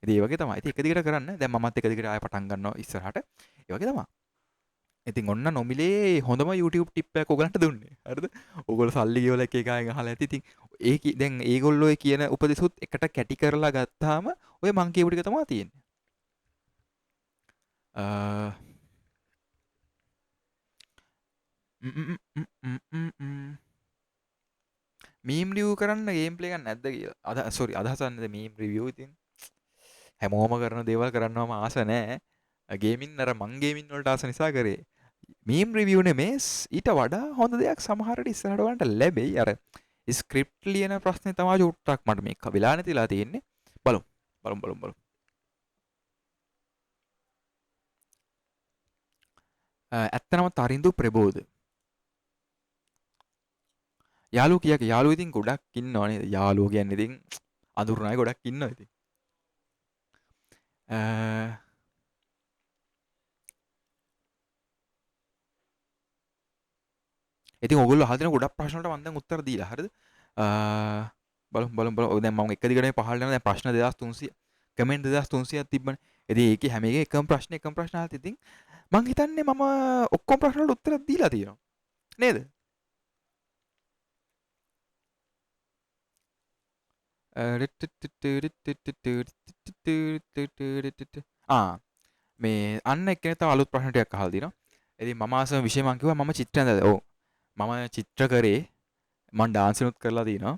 ඉතින් ඒ වගේ තමයි. ඉතින් එක දිගට කරන්න. දැන් මමත් එක දිගට ආයෙ පටන් ගන්නවා ඉස්සරහට. ඒ වගේ තමයි. ඉතින් ඔන්න නොමිලේ හොඳම YouTube ටිප් එකක් ඔයගලන්ට දුන්නේ. හරිද? ඔයගොල්ලෝ සල්ලි ගෙවලා එක එකෙන් අහලා ඇති. ඉතින් දැන් ඒගොල්ලෝ කියන උපදෙසුත් එකට කැටි කරලා ගත්තාම ඔය මං කියපු ටික තමයි තියෙන්නේ. මීම් රිව්යු කරන්න ගේම් ප්ලේ එකක් නැද්ද කියලා. අදහස් නැද්ද මීම් රිව්යු ඉතින් හැමෝම කරන දේවල් කරන්නවම ආස නැහැ. ගේමින් අර මං ගේමින් වලට ආස නිසා කරේ. මීම් රිවියු නෙමේ ඊට වඩා හොඳ දෙයක් සමහරට ඉස්සරහට වලට ලැබෙයි. අර ස්ක්‍රිප්ට් ලියන ප්‍රශ්නේ තමයි චුට්ටක් මට මේක වෙලා නැතිලා තියෙන්නේ. බලමු. ඇත්තනම තරිඳු ප්‍රබෝධ යාළුවෝ යාළුවෝ ඉතින් ගොඩක් ඉන්නවා නේද? යාළුවෝ කියන්නේ ඉතින් අඳුරන අය ගොඩක් ඉන්නවා ඉතින්. අ ඉතින් ඔයගොල්ලෝ අහලා තියෙන ගොඩක් ප්‍රශ්න වලට මම දැන් උත්තර දීලා. හරිද? අ බලමු. ඔය දැන් මම එක දිගටම පහළ යනවා. දැන් ප්‍රශ්න 2300 කමෙන්ට් 2300ක් තිබ්බනේ. ඉතින් ඒකේ හැම එකම ප්‍රශ්න අහලා ඉතින් මං හිතන්නේ මම ඔක්කොම ප්‍රශ්න වලට උත්තර දීලා තියෙනවා. නේද? ආ මේ අන්න එක්කෙනෙක් තව අලුත් ප්‍රශ්න ටිකක් අහලා තිනවා. ඉතින් මම ආසම විෂය මං කිව්වා මම චිත්‍ර ඇඳලා. ඔව්. මම චිත්‍ර කරේ මං ඩාන්සිනුත් කරලා තිනවා.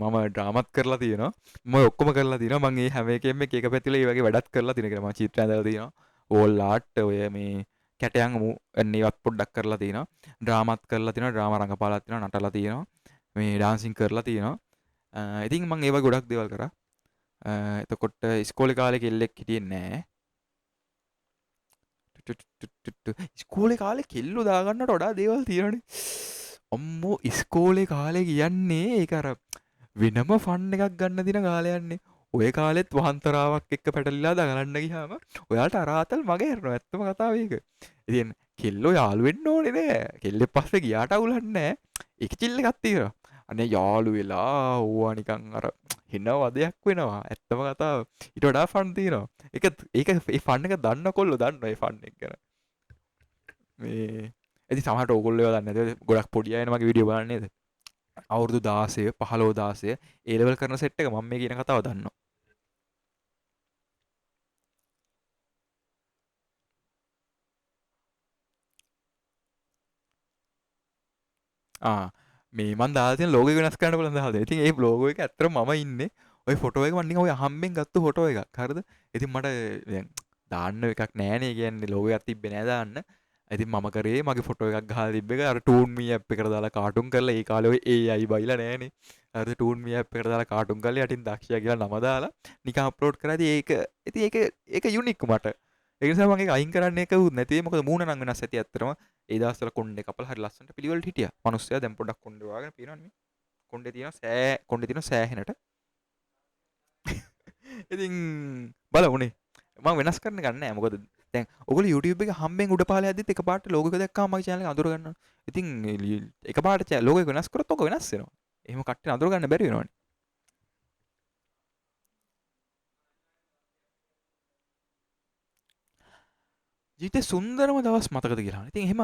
මම ඩ්‍රාමත් කරලා තියෙනවා. මම ඔක්කොම කරලා තිනවා. මං මේ හැම එකෙම එක පැතිවල මේ වගේ වැඩක් කරලා තිනවා කියලා. මම චිත්‍ර ඇඳලා තිනවා. වෝල් ආර්ට් ඔය මේ කැටයන් මේවත් පොඩ්ඩක් කරලා තිනවා. ඩ්‍රාමත් කරලා තිනවා. ඩ්‍රාමා රංගපාලත් තිනවා. නටලා තිනවා. මේ ඩාන්සින් කරලා තිනවා. ඉතින් මං ඒවා ගොඩක් දේවල් කරා. එතකොට ඉස්කෝලේ කාලේ කෙල්ලෙක් හිටියේ නෑ. ඉස්කෝලේ කාලේ කෙල්ලෝ දාගන්නට වඩා දේවල් තියෙනනේ. අම්මෝ ඉස්කෝලේ කාලේ කියන්නේ ඒක අර වෙනම ෆන් එකක් ගන්න දින කාලයන්නේ. ඔය කාලෙත් වහන්තරාවක් එක්ක පැටලිලා දඟලන්න ගියාම ඔයාලට අරාතල් මගේ හැරෙනවා. ඇත්තම කතාව ඒක. ඉතින් කෙල්ලෝ යාළු වෙන්න ඕනේ නෑ. කෙල්ලෙක් පස්සේ ගියාට අවුලක් නෑ. ඒක චිල් එකක් තියෙනවා. අනේ යාළු වෙලා ඕවා නිකන් අර හින වදයක් වෙනවා. ඇත්තම කතාව. ඊට වඩා ෆන් තියෙනවා. ඒක ඒ ෆන් එක දන්න කොල්ලෝ දන්නවා ඒ ෆන් එක ගැන. මේ ඉතින් සමහරට ඕගොල්ලෝ ඒවා දන්නේ නැති ගොඩක් පොඩි අය මගේ වීඩියෝ බලන්නේ නේද? අවුරුදු 16 15 16 ඒ ලෙවල් කරන සෙට් එක මම මේ කියන කතාව දන්නවා. මේ මන් දාලා තියෙන ලෝගෝ එක වෙනස් කරන්න බලන්න දාලා තියෙනවා. ඉතින් ඒ ලෝගෝ එක ඇත්තටම මම ඉන්නේ ওই ෆොටෝ එක මම නිකන් ඔය අහම්බෙන් ගත්ත ෆොටෝ එකක්. හරිද? ඉතින් මට දැන් දාන්න එකක් නෑනේ. කියන්නේ ලෝගෝ එකක් තිබ්බේ නෑ දාන්න. ඉතින් මම කරේ මගේ ෆොටෝ එකක් ගහලා තිබ්බ එක අර ටූන් මී ඇප් එකට දාලා කාටුන් කරලා ඒ කාලේ ඔය AI බයිලා නෑනේ. හරිද? ටූන් මී ඇප් එකට දාලා කාටුන් කරලා යටින් දක්ෂයා කියලා නම දාලා නිකන් අප්ලෝඩ් කරා. ඉතින් ඒක යුනික් මට. ඒ නිසා මම ඒක අයින් කරන්න එක උත් නැති. මොකද මූණ නම් වෙනස් ඇති ඇත්තටම. ඒ දවස්වල කොණ්ඩේ කපලා හරි ලස්සනට පිළිවෙලට හිටියා. මිනිස්සයා දැන් පොඩ්ඩක් කොණ්ඩේ වහගෙන පේනවනේ මේ. කොණ්ඩේ තියෙන සෑහෙනට. ඉතින් බලමුනේ. මම වෙනස් කරන්න ගන්න නෑ. මොකද දැන් ඔයගොල්ලෝ YouTube එක හම්බෙන් උඩ පහළ යද්දිත් එකපාරට ලෝගෝ එක දැක්කම මගේ channel එක අඳුර ගන්නවා. ඉතින් එකපාරට ලෝගෝ එක වෙනස් කරොත් ඔක වෙනස් වෙනවා. එහෙම කට්ටිය අඳුර ගන්න බැරි වෙනවනේ. ජීවිතේ සුන්දරම දවස් මතකද කියලා. ඉතින් එහෙම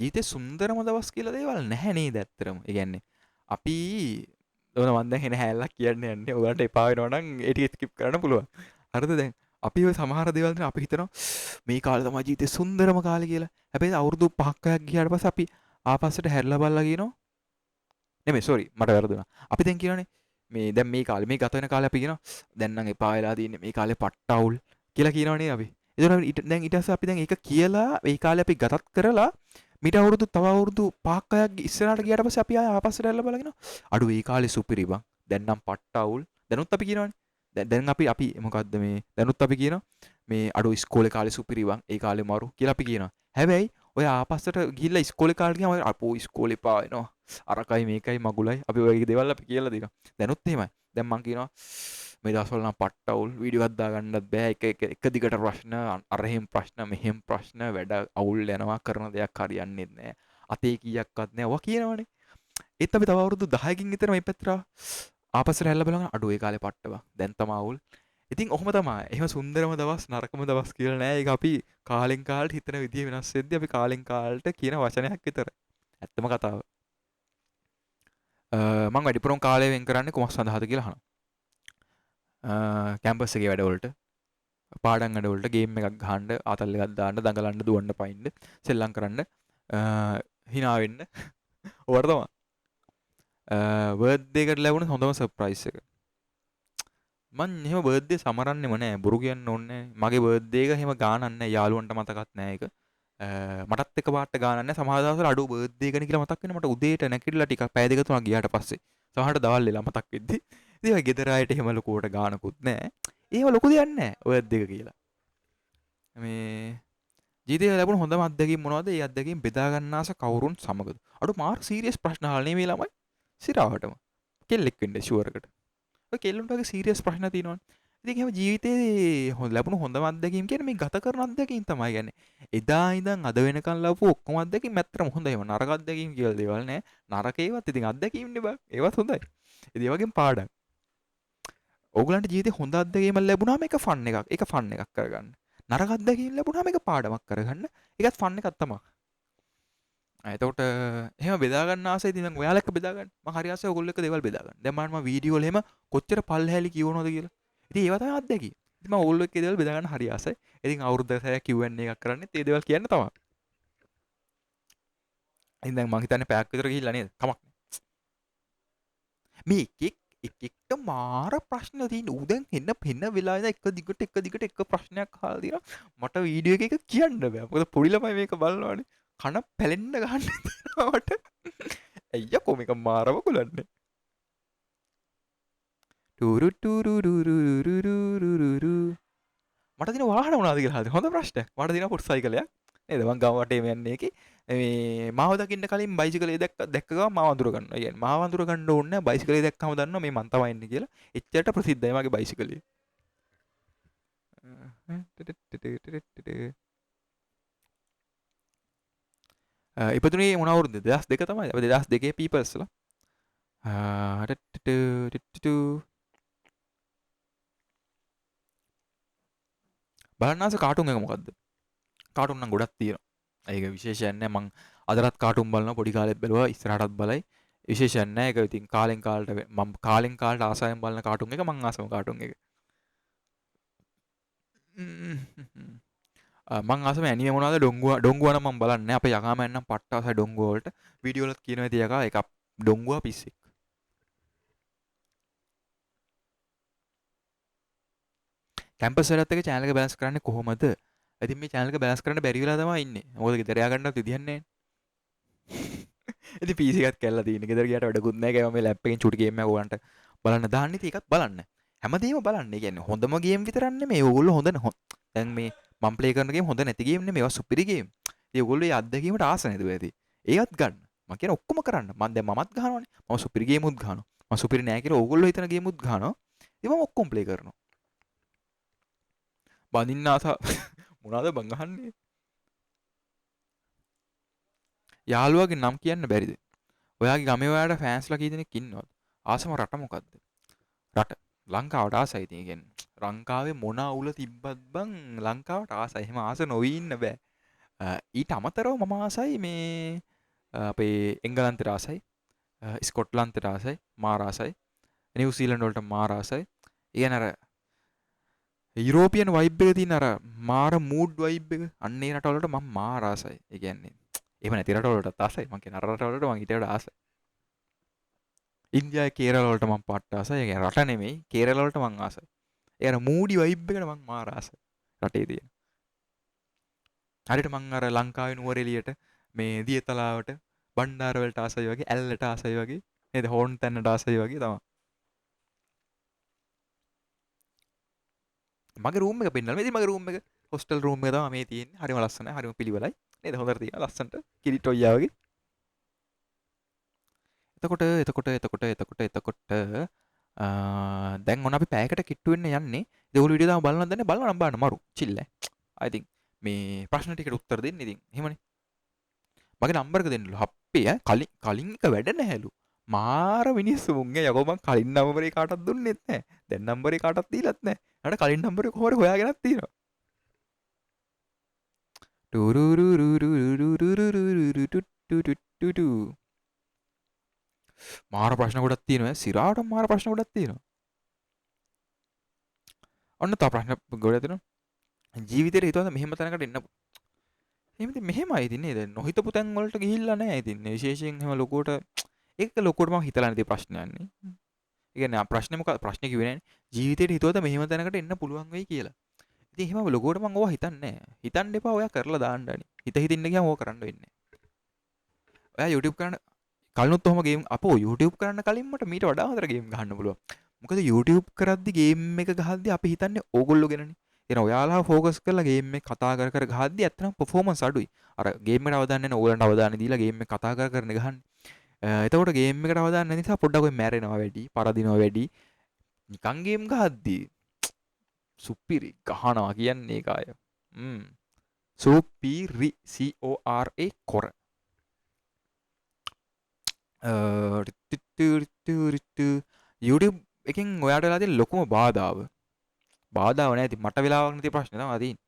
ජීවිතේ සුන්දරම දවස් කියලා දේවල් නැහැ නේද ඇත්තටම. ඒ කියන්නේ අපි ඕන මන් දැන් එන හැල්ලක් කියන්න යන්නේ. ඔයාලට එපා වෙනවා නම් ඒ ටික ස්කිප් කරන්න පුළුවන්. හරිද දැන් අපි ඔය සමහර දේවල් දැන් අපි හිතනවා මේ කාලේ තමයි ජීවිතේ සුන්දරම කාලේ කියලා. හැබැයි අවුරුදු 5ක් 6ක් ගියාට පස්සේ අපි ආපස්සට හැරිලා බලලා කියනවා නෙමෙයි සෝරි මට වැරදුනා. අපි දැන් කියනනේ මේ දැන් මේ කාලේ මේ ගත වෙන කාලේ අපි කියනවා දැන් නම් එපා වෙලා තියෙන්නේ මේ කාලේ පට්ටවුල් කියලා කියනවනේ අපි. එතකොට දැන් ඊට පස්සේ අපි දැන් ඒක කියලා ඒ කාලේ අපි ගතත් කරලා මීට අවුරුදු තව අවුරුදු 5ක් 6ක් ඉස්සරහට ගියාට පස්සේ අපි ආය ආපස්සට ඇල්ල බලගෙන අඩු ඒ කාලේ සුපිරි බං. දැන් නම් පට්ටවුල්. දැනුත් අපි කියනවනේ. දැන් අපි මොකද්ද මේ දැනුත් අපි කියනවා මේ අඩු ඉස්කෝලේ කාලේ සුපිරි බං. ඒ කාලේ මරු කියලා අපි කියනවා. හැබැයි ඔය ආපස්සට ගිහිල්ලා ඉස්කෝලේ කාලේ ගියාම අපෝ ඉස්කෝලේ පා වෙනවා. අරකයි මේකයි මගුලයි අපි ඔය දේවල් අපි කියලා දෙනවා. දැනුත් එහෙමයි. දැන් මං කියනවා මේ දවස්වල නම් පට්ටවුල් වීඩියෝ එකක් දාගන්නත් බෑ. එක දිගට ප්‍රශ්න අරහෙම් ප්‍රශ්න මෙහෙම් ප්‍රශ්න වැඩ අවුල් යනවා කරන දෙයක් හරියන්නේ නැහැ. අතේ කීයක්වත් නැහැ. ඔවා කියනවනේ. ඒත් අපි තව අවුරුදු 10කින් විතර මේ පැත්තට ආපස්සට හැල්ල බලන අඩු ඒ කාලේ පට්ට බං. දැන් තමයි අවුල්. ඉතින් ඔහොම තමයි. එහෙම සුන්දරම දවස් නරකම දවස් කියලා නෑ. ඒක අපි කාලෙන් කාලට හිතන විදිය වෙනස් වෙද්දී අපි කාලෙන් කාලට කියන වචනයක් විතරයි. ඇත්තම කතාව. මම වැඩිපුරම කාලය වෙන් කරන්නේ කොමක් සඳහාද කියලා අහනවා. කැම්පස් එකේ වැඩවලට, පාඩම් වැඩවලට ගේම් එකක් ගහන්න, ආතල් එකක් දාන්න, දඟලන්න, දුවන්න, පයින්න, සෙල්ලම් කරන්න, hina වෙන්න. ඕවට තමයි. බර්ත්ඩේ එකට ලැබුණ හොඳම සර්ප්‍රයිස් එක. මං එහෙම බර්ත්ඩේ සමරන්නෙම නෑ. බොරු කියන්න ඕනේ නෑ. මගේ බර්ත්ඩේ එක එහෙම ගානක් නෑ. යාළුවන්ට මතකත් නෑ ඒක. මටත් එකපාරට ගානක් නෑ. සමහර දවස්වල අඩු බර්ත්ඩේ එකනේ කියලා මතක් වෙන්නේ මට උදේට නැගිටලා ටිකක් පැය දෙක තුනක් ගියාට පස්සේ. සමහරට දවල් වෙලා මතක් වෙද්දි. ඉතින් ඔය ගෙදර අයට එහෙම ලොකුවට ගානකුත් නෑ. එහෙම ලොකු දෙයක් නෑ බර්ත්ඩේ එක කියලා. මේ ජීවිතේ ලැබුණු හොඳම අත්දැකීම් මොනවද? ඒ අත්දැකීම් බෙදා ගන්න ආස කවුරුන් සමගද? අඩු මාර සීරියස් ප්‍රශ්න අහන්නේ මේ ළමයි සිරාවටම. කෙල්ලෙක් වෙන්න ෂුවර් එකට. ඔය කෙල්ලන්ට වගේ සීරියස් ප්‍රශ්න තියෙනවනේ. ඉතින් එහෙම ජීවිතේ ලැබුණු හොඳම අත්දැකීම් කියන්නේ මේ ගත කරන අත්දැකීම් තමයි. يعني එදා ඉඳන් අද වෙනකන් ලැබපු ඔක්කොම අත්දැකීම් ඇත්තටම හොඳයි. ඒවා නරක අත්දැකීම් කියලා දේවල් නෑ. නරක ඒවත් ඉතින් අත්දැකීම්නේ බං. ඒවත් හොඳයි. ඉතින් ඒ වගේම පාඩම්. ඕගලන්ට ජීවිතේ හොඳ අත්දැකීමක් ලැබුණාම ඒක ෆන් එකක්. ඒක ෆන් එකක් කරගන්න. නරක අත්දැකීම් ලැබුණාම ඒක පාඩමක් කරගන්න. ඒකත් ෆන් එකක් තමයි. එතකොට එහෙම බෙදා ගන්න ආසයි ඉතින් දැන් ඔයාලා එක්ක බෙදා ගන්න. මම හරි ආසයි ඔයගොල්ලෝ එක්ක දේවල් බෙදා ගන්න. දැන් මම වීඩියෝ වල එහෙම කොච්චර පල්හැලි කියවනවද කියලා. ඉතින් ඒවා තමයි අත්දැකීම්. ඉතින් මම ඔයගොල්ලෝ එක්ක දේවල් බෙදා ගන්න හරි ආසයි. ඉතින් අවුරුද්දකට සැරයක් Q&A එකක් කරන්නේ ඒ දේවල් කියන්න තමයි. ඉතින් දැන් මං හිතන්නේ පැයක් විතර ගිහිල්ලා නේද? කමක් නෑ. මේ එක මාර ප්‍රශ්න තියෙන. උදැන් එන්න වෙලා ඉඳන් එක දිගට එක ප්‍රශ්නයක් අහලා තියෙනවා. මට වීඩියෝ එක කියන්න බෑ. මොකද පොඩි ළමයි මේක බලනවානේ. කන පැලෙන්න ගහන්න දෙනවා මට. අයියෝ මේක මාරම කුලන්නේ. ටුරු ටුරු රුරු රුරු රුරු මට දින වාහන මොනවද කියලා හරි හොඳ ප්‍රශ්නයක්. මට දින පුට් සයිකලයක් නේද? මං ගම වටේම යන්නේ එකේ. මේ මාව දකින්න කලින් බයිසිකලේ දැක්ක ගමන් මාව අඳුර ගන්නවා. ඒ කියන්නේ මාව අඳුර ගන්න ඕනේ නැහැ. බයිසිකලේ දැක්කම දන්නවා මේ මං තමයි ඉන්නේ කියලා. එච්චරට ප්‍රසිද්ධයි මගේ බයිසිකලේ. ඉපදුනේ මොන අවුරුද්දද? 2002 තමයි. අපි 2002 පීපල්ස්ලා. බලන්න ආස කාටුන් එක මොකද්ද? කාටුන් නම් ගොඩක් තියෙනවා. ඒක විශේෂයක් නෑ. මං අදටත් කාටුන් බලනවා. පොඩි කාලෙත් බැලුවා. ඉස්සරහටත් බලයි. විශේෂයක් නෑ. ඒක ඉතින් කාලෙන් කාලට මම කාලෙන් කාලට ආසාවෙන් බලන කාටුන් එක මං ආසම කාටුන් එක. මං ආසම ඇනිමේ මොනවද? ඩොංගුවා නම් මං බලන්නේ නෑ. අපේ යකාමෙන් නම් පට්ට ආසයි ඩොංගුවා වලට. වීඩියෝ වලත් කියනවා ඉතින් යකා එක ඩොංගුවා පිස්සෙක්. කැම්පස් වලත් එක channel එක බැලන්ස් කරන්නේ කොහොමද? ඉතින් මේ channel එක බැලන්ස් කරන්න බැරි වෙලා තමයි ඉන්නේ. මොකද ගෙදර යා ගන්නවත් විදියක් නැහැ. ඉතින් PC එකත් කැල්ලා තියෙන්නේ. ගෙදර ගියාට වැඩකුත් නැහැ. ඒකම මේ ලැප් එකෙන් චුටි ගේම් එකක් ඕගලන්ට බලන්න දාන්න. ඉතින් ඒකත් බලන්න. හැමදේම බලන්න. ඒ කියන්නේ හොඳම ගේම් විතරක් නෙමෙයි. ඕගොල්ලෝ හොඳ දැන් මේ මම ප්ලේ කරන ගේම් හොඳ නැති ගේම් නෙමෙයි. ඒවා සුපිරි ගේම්. ඉතින් ඕගොල්ලෝ මේ අත්දැකීමට ආස නැතුව ඇති. ඒවත් ගන්න. මම කියන ඔක්කොම කරන්න. මමත් ගහනවානේ. මම සුපිරි ගේමුත් ගහනවා. මම සුපිරි නෑ කියලා ඕගොල්ලෝ හිතන ගේමුත් ගහනවා. ඉතින් මම ඔක්කොම ප්ලේ කරනවා. බඳින්න ආස මොනවද බං අහන්නේ? යාළුවාගේ නම් කියන්න බැරිද? ඔයාගේ ගමේ ඔයාලට ෆෑන්ස්ලා කී දෙනෙක් ඉන්නවද? ආසම රට මොකද්ද? රට ලංකාවට ආසයි ඉතින් කියන්නේ. ලංකාවේ මොන අවුල තිබ්බත් බං ලංකාවට ආසයි. එහෙම ආස නොවී ඉන්න බෑ. ඊට අමතරව මම ආසයි මේ අපේ එංගලන්තයට ආසයි. ස්කොට්ලන්තයට ආසයි. මාර ආසයි. නිව්සීලන්ත වලට මාර ආසයි. ඒ අර යුරෝපියන් වයිබ් එක තියෙන අර මාර මූඩ් වයිබ් එක අන්න ඒ රටවලට මම මාර ආසයි. ඒ කියන්නේ එහෙම නැති රටවලටත් ආසයි. මං කියන අර රටවලට මං ඊට වඩා ආසයි. ඉන්දියාවේ කේරළ වලට මං පට්ට ආසයි. ඒ කියන්නේ රට නෙමෙයි කේරළ වලට මං ආසයි. ඒ අර මූඩි වයිබ් එකට මං මාර ආසයි. රටේ තියෙන. හරියට මං අර ලංකාවේ නුවර එළියට මේ දියතලාවට බණ්ඩාර වලට ආසයි වගේ ඇල්ලට ආසයි වගේ නේද හෝන් තැන්නට ආසයි වගේ තමයි. මගේ රූම් එක පෙන්නලා මේ මගේ රූම් එක හොස්ටල් රූම් එක තමයි මේ තියෙන්නේ. හරිම ලස්සනයි. හරිම පිළිවෙලයි. නේද? හොඳට තියෙනවා ලස්සනට. කිරිටොයියා වගේ. එතකොට දැන් ඔන්න අපි පැයකට කිට්ටු වෙන්න යන්නේ. ඒක ඔයගොල්ලෝ වීඩියෝ දාම බලන්න දන්නේ බලන්න නම් බලන්න මරු. චිල් ඈ. I think මේ ප්‍රශ්න ටිකට උත්තර දෙන්න ඉතින්. එහෙමනේ. මගේ නම්බර් එක දෙන්නලු. හප්පේ ඈ කලින් එක වැඩ නැහැලු. මාර මිනිස්සු මුංගේ යකෝ මං කලින් නම්බරේ කාටවත් දුන්නෙත් නැහැ. දැන් නම්බරේ කාටවත් දීලත් නැහැ. අර කලින් නම්බරේ කොහොමද හොයාගෙනත් තියෙනවා. මාර ප්‍රශ්න ගොඩක් තියෙනවා. සිරාට මාර ප්‍රශ්න ගොඩක් තියෙනවා. ඔන්න තව ප්‍රශ්න ගොඩක් තියෙනවා. ජීවිතේට හිතුවද මෙහෙම තැනකට එන්න එහෙම ඉතින් මෙහෙමයි ඉතින් නේද? නොහිතපු තැන් වලට ගිහිල්ලා නැහැ ඉතින්. විශේෂයෙන් එහෙම ලොකුවට ඒක ලොකුවට මම හිතලා නැති ප්‍රශ්නයක් නේ. ඒ කියන්නේ ප්‍රශ්නේ මොකක්ද? ප්‍රශ්නේ කිව්වේ නෑනේ. ජීවිතේට හිතුවද මෙහෙම තැනකට එන්න පුළුවන් වෙයි කියලා. ඉතින් එහෙම ලොකුවට මම ඕවා හිතන්නේ නෑ. හිතන්න එපා ඔයා කරලා දාන්න අනේ. හිතින්න ගියාම ඕවා කරන්න වෙන්නේ නෑ. ඔයා YouTube කරන්න කලිනුත් ඔහම ගේම් අපෝ YouTube කරන්න කලින් මට මීට වඩා හොඳට ගේම් ගහන්න පුළුවන්. මොකද YouTube කරද්දි ගේම් එක ගහද්දි අපි හිතන්නේ ඕගොල්ලෝ ගැනනේ. එහෙනම් ඔයාලා ෆෝකස් කරලා ගේම් එක කතා කර කර ගහද්දි ඇත්තටම පර්ෆෝමන්ස් අඩුයි. අර ගේම් එකට අවධානය නැහැ ඕගලන්ට අවධානය දීලා ගේම් එක කතා කර කරනේ ගහන්නේ. එතකොට ගේම් එකට අවධානය නැති නිසා පොඩ්ඩක් ඔය මැරෙනවා වැඩි, පරදිනවා වැඩි. නිකන් ගේම් ගහද්දි සුපිරි ගහනවා කියන්නේ ඒක අය. සුපිරි CORA කොර. YouTube එකෙන් ඔයාට වෙලා තියෙන ලොකුම බාධාව. බාධාව නෑ ඉතින් මට වෙලාවක් නැති ප්‍රශ්නේ තමයි තියෙන්නේ.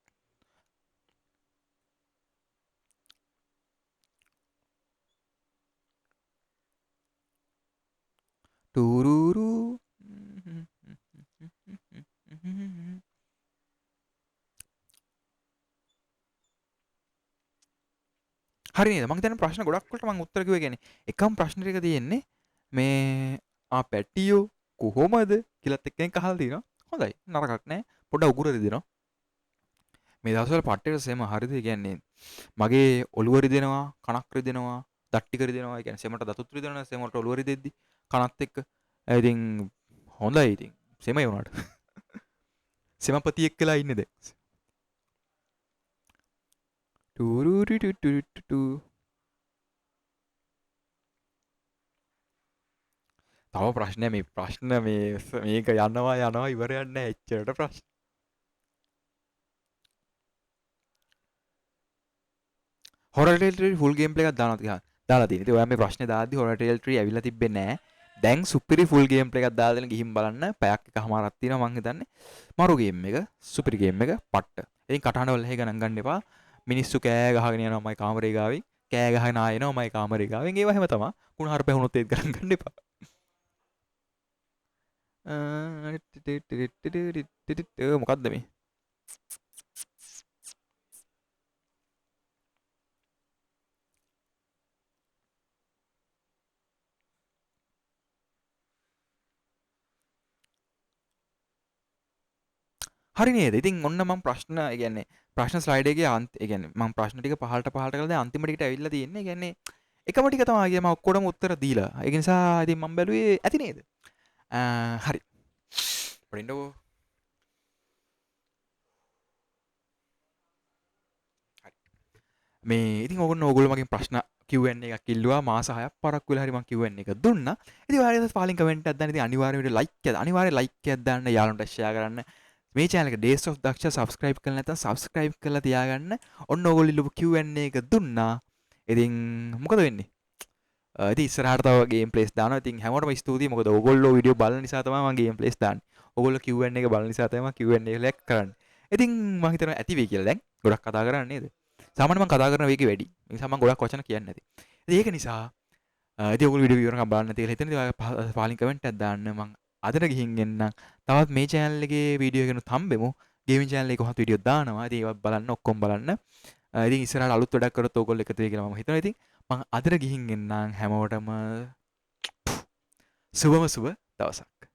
ටුරුරු හරි නේද? මං හිතන්නේ ප්‍රශ්න ගොඩක් වලට මං උත්තර කිව්වේ කියන්නේ එකම ප්‍රශ්න ටික තියෙන්නේ මේ පැටියෝ කොහොමද කියලාත් එක්කෙනෙක් අහලා තියෙනවා. හොඳයි නරකක් නෑ. පොඩ්ඩක් උගුර රිදෙනවා. මේ දවස්වල පට්ටේට සෙම හරිද? ඒ කියන්නේ මගේ ඔළුව රිදෙනවා, කනක් රිදෙනවා, දත් ටික රිදෙනවා. ඒ කියන්නේ සෙමට දතුත් රිදෙනවා, සෙමට ඔළුව රිදෙද්දි කනත් එක්ක. ඉතින් හොඳයි ඉතින්. සෙමයි වුණාට. සෙමපතියෙක් වෙලා ඉන්නේ දැන්. ටුරුරුටුටුටු. තව ප්‍රශ්නයක් මේ ප්‍රශ්න මේක යනවා ඉවරයක් නැහැ එච්චරට ප්‍රශ්න. හොරර් ටේල් ෆුල් ගේම් ප්ලේ එකක් දාලා තියෙනවා. ඉතින් ඔයා මේ ප්‍රශ්නේ දාද්දි හොරර් ටේල් 3 ඇවිල්ලා තිබ්බේ නැහැ. දැන් සුපිරි ෆුල් ගේම් ප්ලේ එකක් දාලා දෙන ගිහින් බලන්න. පැයක් එකමාරක් තියෙනවා මං හිතන්නේ. මරු ගේම් එක, සුපිරි ගේම් එක පට්ට. ඉතින් කටහඬ වල ගණන් ගන්න එපා. මිනිස්සු කෑ ගහගෙන යනවා මයි කාමරේ ගාවින්. කෑ ගහගෙන ආයෙනවා මයි කාමරේ ගාවින්. ඒව හැම තමයි. කුණ හරපේ වුණොත් ඒත් ගණන් ගන්න එපා. මොකක්ද මේ? හරි නේද? ඉතින් ඔන්න මම ප්‍රශ්න ඒ කියන්නේ ප්‍රශ්න ස්ලයිඩ් එකේ ඒ කියන්නේ මම ප්‍රශ්න ටික පහළට කරලා දැන් අන්තිම ටිකට ඇවිල්ලා තියෙන්නේ. ඒ කියන්නේ එකම ටික තමයි මම ඔක්කොටම උත්තර දීලා. ඒක නිසා ඉතින් මම බැලුවේ ඇති නේද? හරි. පොඩින්ඩෝ. හරි. මේ ඉතින් ඕගොල්ලෝ මගෙන් ප්‍රශ්න Q&A එකක් ඉල්ලුවා මාස 6ක් පරක් වෙලා හරි මම Q&A එක දුන්නා. ඉතින් ඔයාලා පාලින් කමෙන්ට් එකක් දාන්න. ඉතින් අනිවාර්යයෙන් ලයික් එකක් දාන්න යාළුවන්ට ෂෙයා කරන්න. මේ channel එක Days of Daksha subscribe කරලා නැත්නම් subscribe කරලා තියාගන්න. ඔන්න ඕගොල්ලෝ ඉල්ලපු Q&A එක දුන්නා. ඉතින් මොකද වෙන්නේ? ඉතින් ඉස්සරහට තව ගේම් ප්ලේස් දානවා. ඉතින් හැමෝටම ස්තුතියි. මොකද ඕගොල්ලෝ වීඩියෝ බලන නිසා තමයි මම ගේම් ප්ලේස් දාන්නේ. ඕගොල්ලෝ Q&A එක බලන නිසා තමයි මම Q&A එක කරන්නේ. ඉතින් මම හිතනවා ඇති වෙයි කියලා දැන්. ගොඩක් කතා කරන්නේ නේද? සාමාන්‍යයෙන් මම කතා කරන වේගය වැඩි. ඒ නිසා මම ගොඩක් වචන කියන්නේ නැති. ඉතින් ඒක නිසා ඉතින් ඔයගොල්ලෝ වීඩියෝ විවරණ බලන්න නැති කියලා හිතන ඉතින් ඔයා පාලින් කමෙන්ට් එකක් දාන්න. මම අදට ගිහින් එන්නම්. තවත් මේ channel එකේ වීඩියෝ එකනුත් හම්බෙමු. ගේමින් channel එකේ කොහොමද වීඩියෝ දානවා. ඉතින් ඒවත් බලන්න ඔක්කොම බලන්න. ඉතින් ඉස්සරහට අලුත් වැඩක් කරොත් ඕගොල්ලෝ එකතු වෙයි කියලා මම හිතනවා. ඉතින් මම අදට ගිහින් එන්නම් හැමෝටම සුබම සුබ දවසක්.